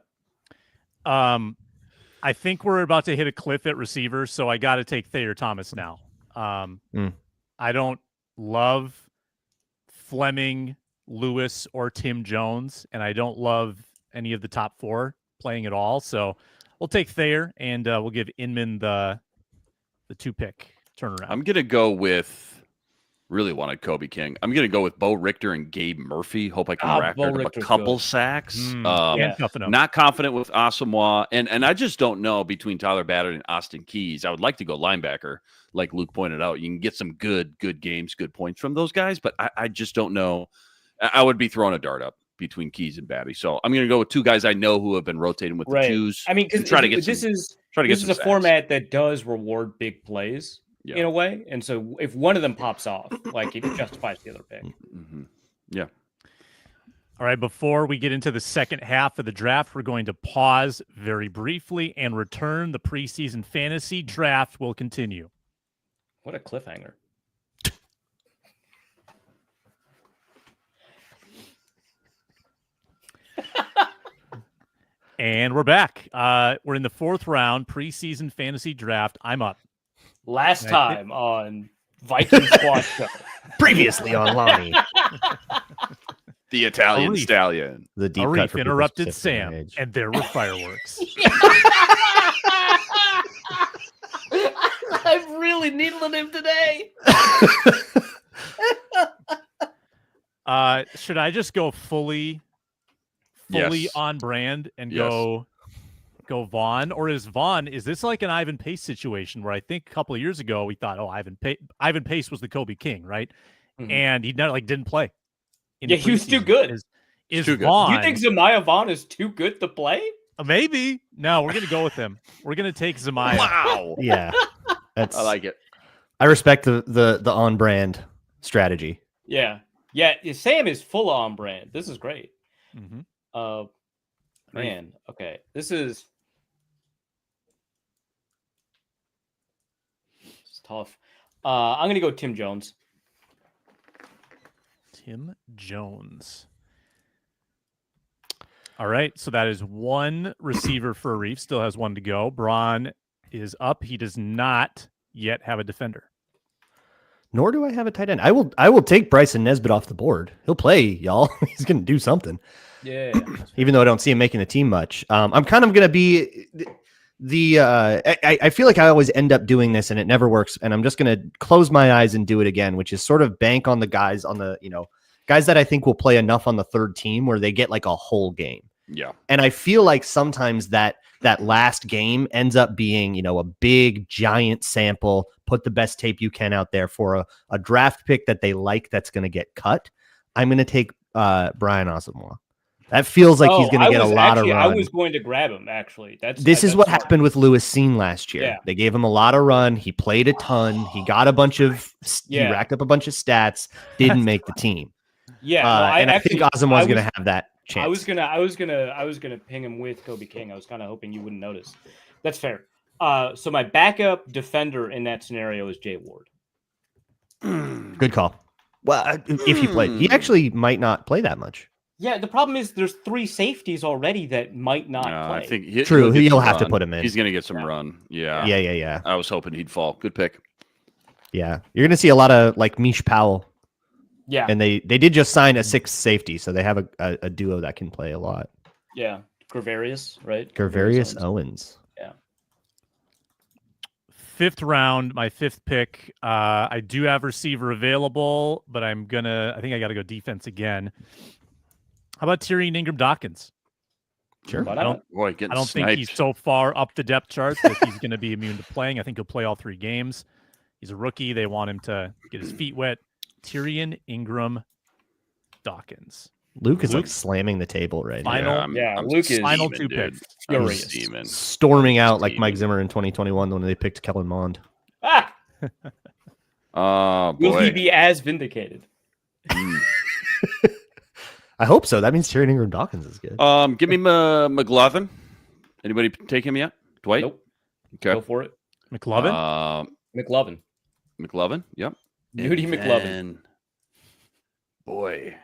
I think we're about to hit a cliff at receivers, so I got to take Thayer Thomas now. I don't love Fleming, Lewis, or Tim Jones, and I don't love any of the top 4 playing at all. So we'll take Thayer, and we'll give Inman the 2-pick turnaround. I'm gonna go with. Really wanted Kobe King. I'm going to go with Bo Richter and Gabe Murphy. Hope I can rack up a couple sacks. Not confident with Asamoah. And I just don't know between Tyler Battert and Austin Keys. I would like to go linebacker, like Luke pointed out. You can get some good games, good points from those guys, but I just don't know. I would be throwing a dart up between Keys and Batty. So I'm going to go with 2 guys I know who have been rotating with the 2s. I mean, because this is a format that does reward big plays. In a way, and so if one of them pops off, it justifies the other pick. Mm-hmm. Yeah. All right. Before we get into the second half of the draft, we're going to pause very briefly and return. The preseason fantasy draft will continue. What a cliffhanger! And we're back. We're in the 4th round, preseason fantasy draft. I'm up. Last time on Viking Squad Show. Previously on Lonnie. The Italian Arif. stallion. The deep Arif cut for interrupted Sam, and there were fireworks. I'm really needling him today. Should I just go fully Yes. on brand and Yes. go Vaughn? Or is this like an Ivan Pace situation where I think a couple of years ago we thought, Ivan Pace was the Kobe King, right? Mhm. And he didn't play. Yeah, he was too good. Is too good. Vaughn? You think Zemiah Vaughn is too good to play? Maybe. No, we're gonna go with him. We're gonna take Zemiah. Wow. Yeah. That's I like it. I respect the on brand strategy. Yeah. Yeah, Sam is full on brand. This is great. Mm-hmm. Man, okay. This is tough. I'm gonna go Tim Jones. Tim Jones. All right, so that is one receiver for Arif. Still has one to go. Braun is up. He does not yet have a defender. Nor do I have a tight end. I will take Bryson Nesbitt off the board. He'll play, y'all. He's going to do something. Yeah. Even though I don't see him making the team much. I'm kind of going to be I feel like I always end up doing this and it never works. And I'm just going to close my eyes and do it again, which is sort of bank on the guys on the, guys that I think will play enough on the third team where they get like a whole game. Yeah. And I feel like sometimes that last game ends up being, a big giant sample, put the best tape you can out there for a draft pick that they like that's going to get cut. I'm going to take Brian Asamoah. That feels like he's going to get a lot of run. I was going to grab him, actually. This is what happened with Lewis Seen last year. Yeah. They gave him a lot of run. He played a ton. He got a bunch of, he racked up a bunch of stats, didn't make the team. Yeah. I think Asamoah is going to have that chance. I was gonna ping him with Kobe King. I was kind of hoping you wouldn't notice. That's fair. So my backup defender in that scenario is Jay Ward. Good call. Well, if he played, he actually might not play that much. Yeah, the problem is there's 3 safeties already that might not play. I think he'll have to put him in. He's going to get some run. Yeah. Yeah. I was hoping he'd fall. Good pick. Yeah. You're going to see a lot of like Mish Powell. Yeah. And they did just sign a 6th safety, so they have a duo that can play a lot. Yeah. Gervarius, right? Gervarius Owens. Yeah. 5th round, my 5th pick. I do have receiver available, but I think I got to go defense again. How about Tyrion Ingram-Dawkins? Sure. I don't think he's so far up the depth chart that he's going to be immune to playing. I think he'll play all 3 games. He's a rookie. They want him to get his feet wet. Tyrion Ingram-Dawkins. Luke is like slamming the table right now. Luke is final 2 picks. Storming out like Mike Zimmer in 2021 when they picked Kellen Mond. Ah! Oh, boy. Will he be as vindicated? I hope so. That means Tyrion Ingram-Dawkins is good. Give me McLovin. Anybody take him yet? Dwight? Nope. Okay. Go for it. McLovin? McLovin, yep. Nudie McLovin. Boy,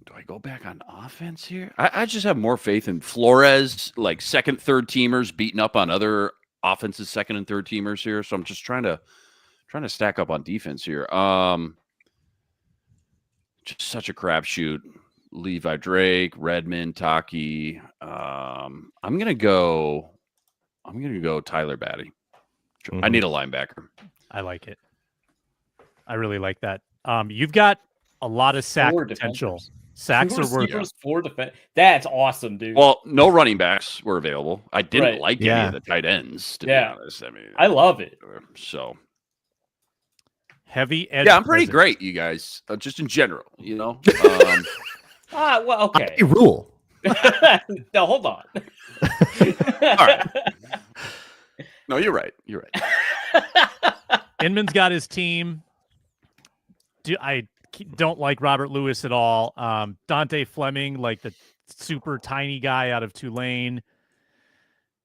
do I go back on offense here? I just have more faith in Flores, like second, third teamers beating up on other offenses, second and third teamers here. So I'm just trying to stack up on defense here. Just such a crapshoot. Levi Drake, Redmond, Taki. I'm gonna go Tyler Batty. Mm-hmm. I need a linebacker. I like it. I really like that. You've got a lot of sack potential. Sacks are worth 4 defense. That's awesome, dude. Well, no running backs were available. I didn't like any of the tight ends, to be honest. I mean, I love it. So heavy edge. Yeah, I'm pretty great, you guys. Just in general, Well, okay. Rule. No, hold on. All right. No, you're right. Inman's got his team. I don't like Robert Lewis at all. Dante Fleming, like the super tiny guy out of Tulane.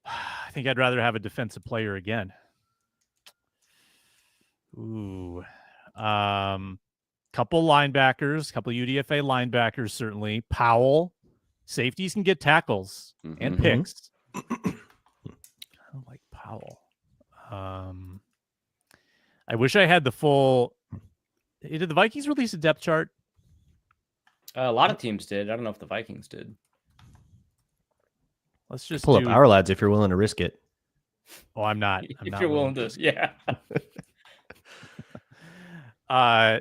I think I'd rather have a defensive player again. Ooh. Couple linebackers, couple UDFA linebackers, certainly. Powell, Safeties can get tackles and picks. I don't like Powell. I wish I had the full. Did the Vikings release a depth chart? A lot of teams did. I don't know if the Vikings did. Let's just pull up our lads if you're willing to risk it. Oh, I'm not. If you're willing to, yeah.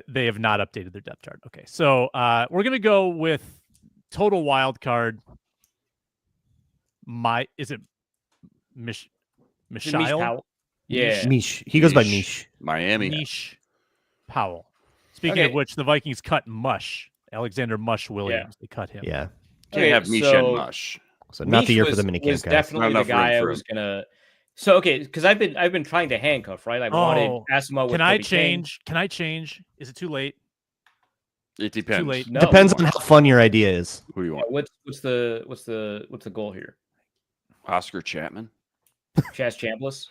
They have not updated their depth chart. Okay, so we're gonna go with total wild card. Is it Michelle? Yeah, Mish. He goes by Mish. Miami. Mish Powell. Speaking of which, the Vikings cut Mush. Alexander Mush Williams. They cut him. Yeah. Can't have Mish and Mush. So not the year for the minicamp guys. Definitely the guy I was gonna. So because I've been trying to handcuff, right? I wanted Asimo. Can I change? Can I change? Is it too late? It depends. Too late. No. Depends on how fun your idea is. Who do you want? What's the goal here? Oscar Chapman. Chaz Chambliss.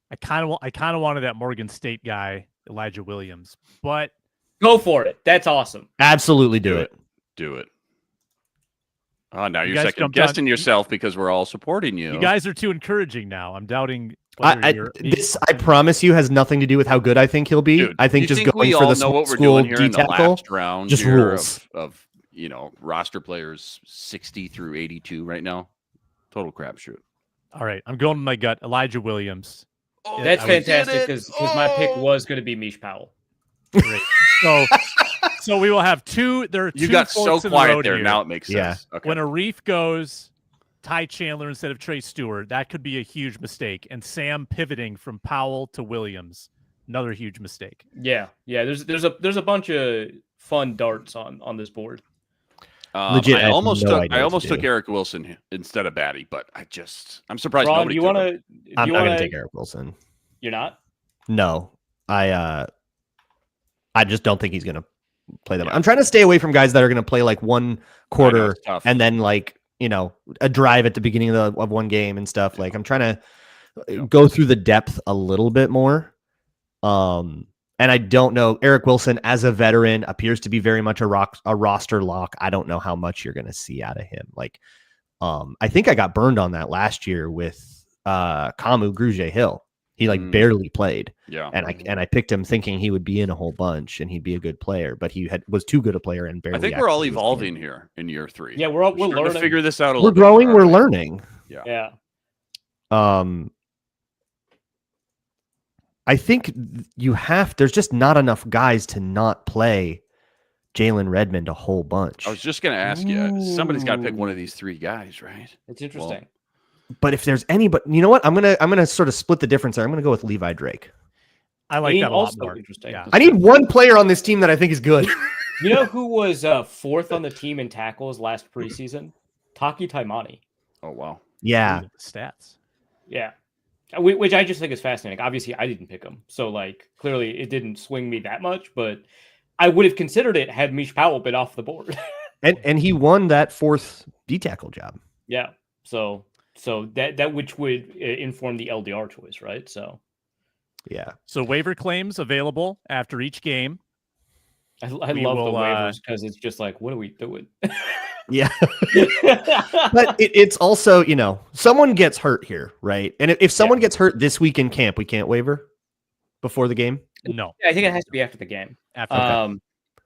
I kind of wanted that Morgan State guy, Elijah Williams, but go for it. That's awesome. Absolutely do it. Do it. Oh, now you're second guessing yourself because we're all supporting you. You guys are too encouraging now. I'm doubting. This, I promise you, has nothing to do with how good I think he'll be. Dude, I think just going for the school D tackle just rules of roster players 60 through 82 right now. Total crapshoot. All right, I'm going with my gut. Elijah Williams. Oh, that's fantastic because my pick was going to be Mish Powell. Great. So we will have two. There are two. You got so quiet there. Here. Now it makes sense. Yeah. Okay. When Arif goes Ty Chandler instead of Trey Stewart, that could be a huge mistake. And Sam pivoting from Powell to Williams, another huge mistake. Yeah. There's a bunch of fun darts on this board. Legit, I almost took Eric Wilson instead of Batty, but I'm surprised Braun, nobody took him. I'm not going to take Eric Wilson. You're not? No. I just don't think he's going to play them. I'm trying to stay away from guys that are going to play like one quarter and then like, a drive at the beginning of one game and stuff. Like I'm trying to go through the depth a little bit more. And I don't know. Eric Wilson, as a veteran, appears to be very much a roster lock. I don't know how much you're going to see out of him. Like, I think I got burned on that last year with Kamu Grugier-Hill. He barely played. Yeah. And I picked him thinking he would be in a whole bunch and he'd be a good player, but he was too good a player and barely. I think we're all evolving here in year 3. Yeah, we're learning to figure this out a little We're growing, we're learning. Yeah. I think there's just not enough guys to not play Jalen Redmond a whole bunch. I was just going to ask you, somebody's got to pick one of these 3 guys, right? It's interesting. Well, but if there's anybody, you know what? I'm gonna sort of split the difference there. I'm gonna go with Levi Drake. I like that a lot more. Interesting. Yeah. I need one player on this team that I think is good. You know who was 4th on the team in tackles last preseason? Taki Taimani. Oh wow. Yeah. Stats. Yeah. Which I just think is fascinating. Obviously, I didn't pick him, so like clearly it didn't swing me that much. But I would have considered it had Mish Powell been off the board. and he won that 4th D tackle job. Yeah. So that which would inform the LDR choice, right? So yeah. So waiver claims available after each game. I love the waivers because it's just like, what are we doing? Yeah. But it's also, someone gets hurt here, right? And if someone gets hurt this week in camp, we can't waiver before the game? No. Yeah, I think it has to be after the game. After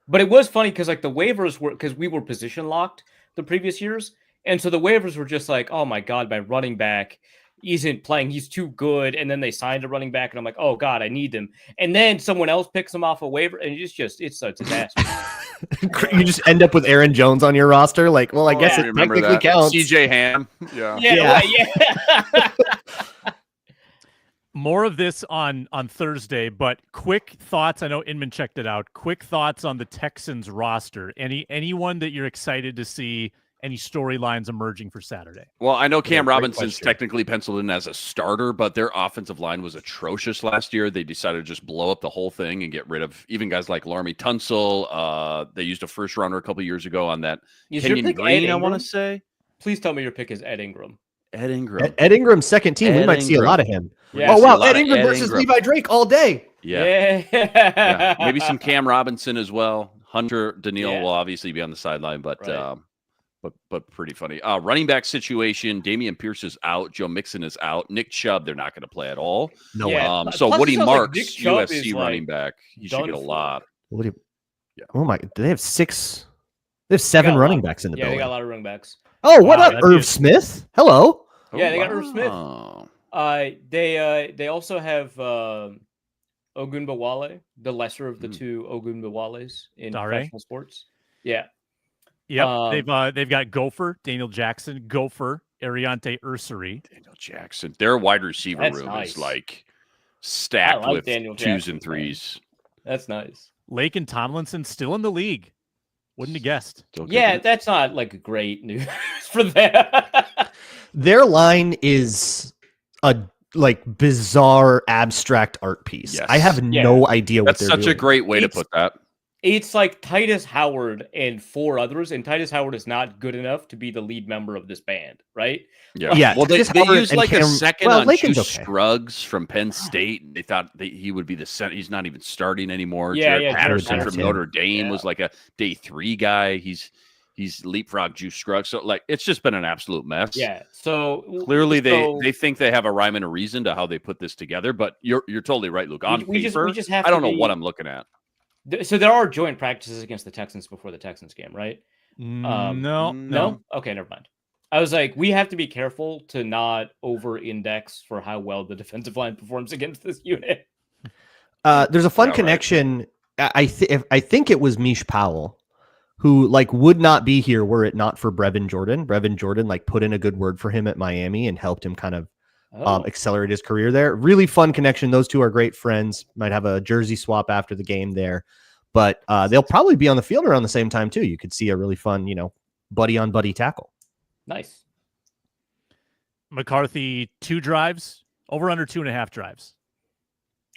but it was funny because like the waivers were, because we were position locked the previous years. And so the waivers were just like, oh my God, my running back isn't playing. He's too good. And then they signed a running back and I'm like, oh God, I need them. And then someone else picks them off a waiver and it's a disaster. You just end up with Aaron Jones on your roster. Like, well, I guess it technically counts. CJ Ham. Yeah. Yeah. More of this on Thursday, but quick thoughts. I know Inman checked it out. Quick thoughts on the Texans roster. Anyone that you're excited to see? Any storylines emerging for Saturday? Well, I know Cam Robinson's technically penciled in as a starter, but their offensive line was atrocious last year. They decided to just blow up the whole thing and get rid of even guys like Laremy Tunsil. They used a first rounder a couple years ago on that. Kenyon Green, I want to say. Please tell me your pick is Ed Ingram. Ed Ingram. Ed Ingram's second team. We might see a lot of him. Yeah, oh, wow. Ed Ingram versus Levi Drake all day. Yeah. Maybe some Cam Robinson as well. Hunter Daniil will obviously be on the sideline, but but pretty funny. Running back situation: Damian Pierce is out, Joe Mixon is out, Nick Chubb they're not going to play at all. No Yeah. way. So Plus, Woody it sounds like Marks, Nick Chubb USC is, running like, back, he should done get a for. lot. What do you, Yeah. Oh my! Do they have 6? They have 7 running backs in the Yeah, building. they got a lot of running backs. Oh, what Wow, up, that'd be Irv Smith? Hello. Yeah, they got Irv Smith. Wow. They also have Ogunbowale, the lesser of the two Ogunbowales in Dare? professional sports. Yeah. Yep. They've got Gopher, Daniel Jackson, Gopher, Ariante Ursary. Daniel Jackson. Their wide receiver That's room nice. is like stacked like with Daniel 2s Jackson, and 3s. That's nice. Lake and Tomlinson still in the league. Wouldn't have guessed. Yeah, that's not like great news for them. Their line is a like bizarre abstract art piece. Yes. I have no idea what That's they're such doing. a great way to put that. It's like Titus Howard and 4 others, and Titus Howard is not good enough to be the lead member of this band, right? Yeah. Yeah, Well, they Titus used Howard and like a Cam- second well, on Lakin's Juice okay. Scruggs from Penn State. And they thought he would be the center. He's not even starting anymore. Yeah, Jared yeah, Patterson Jared from Patterson. Notre Dame was Yeah. like a day 3 guy. He's leapfrog Juice Scruggs. So like it's just been an absolute mess. Yeah. So Clearly they think they have a rhyme and a reason to how they put this together. But you're totally right, Luke. On we paper, just have I don't to know be- what I'm looking at. So there are joint practices against the Texans before the Texans game, right? No. Okay, never mind. I was like, we have to be careful to not over-index for how well the defensive line performs against this unit. There's a fun Yeah, right. connection. I think it was Mish Powell, who like would not be here were it not for Brevin Jordan. Brevin Jordan like put in a good word for him at Miami and helped him kind of accelerate his career there. Really fun connection. Those two are great friends. Might have a jersey swap after the game there, but they'll probably be on the field around the same time too. You could see a really fun, buddy on buddy tackle. Nice. McCarthy 2 drives, over under 2.5 drives.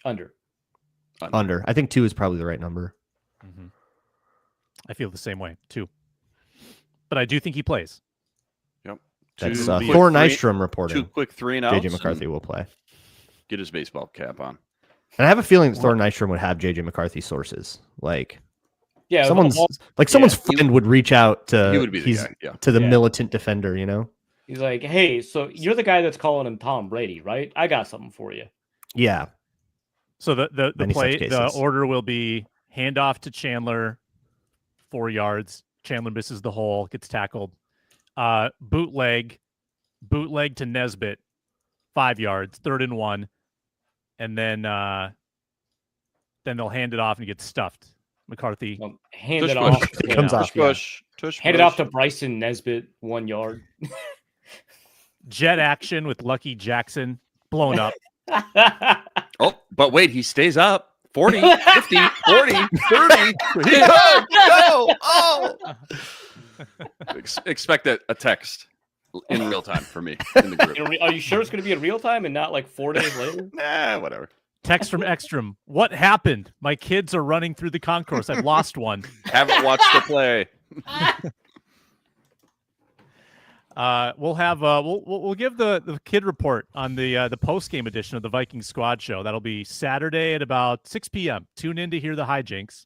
Under. Under. I think 2 is probably the right number. Mm-hmm. I feel the same way, 2. But I do think he plays. Yep. That's Two quick Thor three- Nystrom reporting. 2 quick 3 and outs. JJ McCarthy will play. Get his baseball cap on. And I have a feeling that Thor Nystrom would have JJ McCarthy sources. Like Yeah. someone's friend would reach out to He would be the guy. Yeah. to the Yeah. militant defender, He's like, hey, so you're the guy that's calling him Tom Brady, right? I got something for you. Yeah. So the Many play, such the cases. order will be handoff to Chandler, 4 yards. Chandler misses the hole, gets tackled. Bootleg to Nesbitt, 5 yards, 3rd and 1, and then they'll hand it off and get stuffed. McCarthy. Hand Tush it push. off. It comes off. Tush Hand it off to Bryson Nesbitt, 1 yard. Jet action with Lucky Jackson blown up. Oh, but wait, he stays up. 40, 50, 40, 30. Go! Oh! Expect a text in real time for me in the group. Are you sure it's going to be in real time and not like 4 days later? Nah, whatever. Text from Ekstrom. What happened? My kids are running through the concourse. I've lost one. Haven't watched the play. We'll give the kid report on the post game edition of the Vikings Squad Show. That'll be Saturday at about 6 p.m. Tune in to hear the hijinks.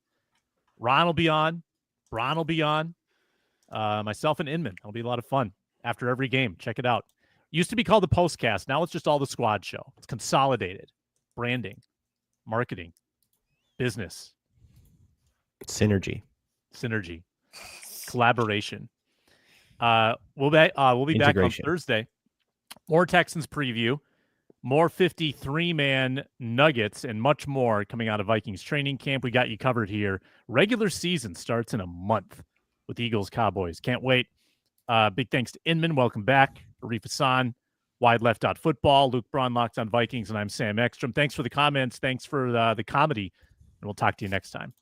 Ron will be on. Braun will be on. Myself and Inman. It'll be a lot of fun after every game. Check it out. Used to be called the Postcast. Now it's just all the Squad Show. It's consolidated. Branding, marketing, business, Synergy, collaboration. We'll be back on Thursday. More Texans preview, more 53-man Nuggets, and much more coming out of Vikings training camp. We got you covered here. Regular season starts in a month with Eagles Cowboys. Can't wait. Big thanks to Inman. Welcome back. Arif Hasan, Wide Left Football. Luke Braun, Locked on Vikings, and I'm Sam Ekstrom. Thanks for the comments. Thanks for the comedy, and we'll talk to you next time.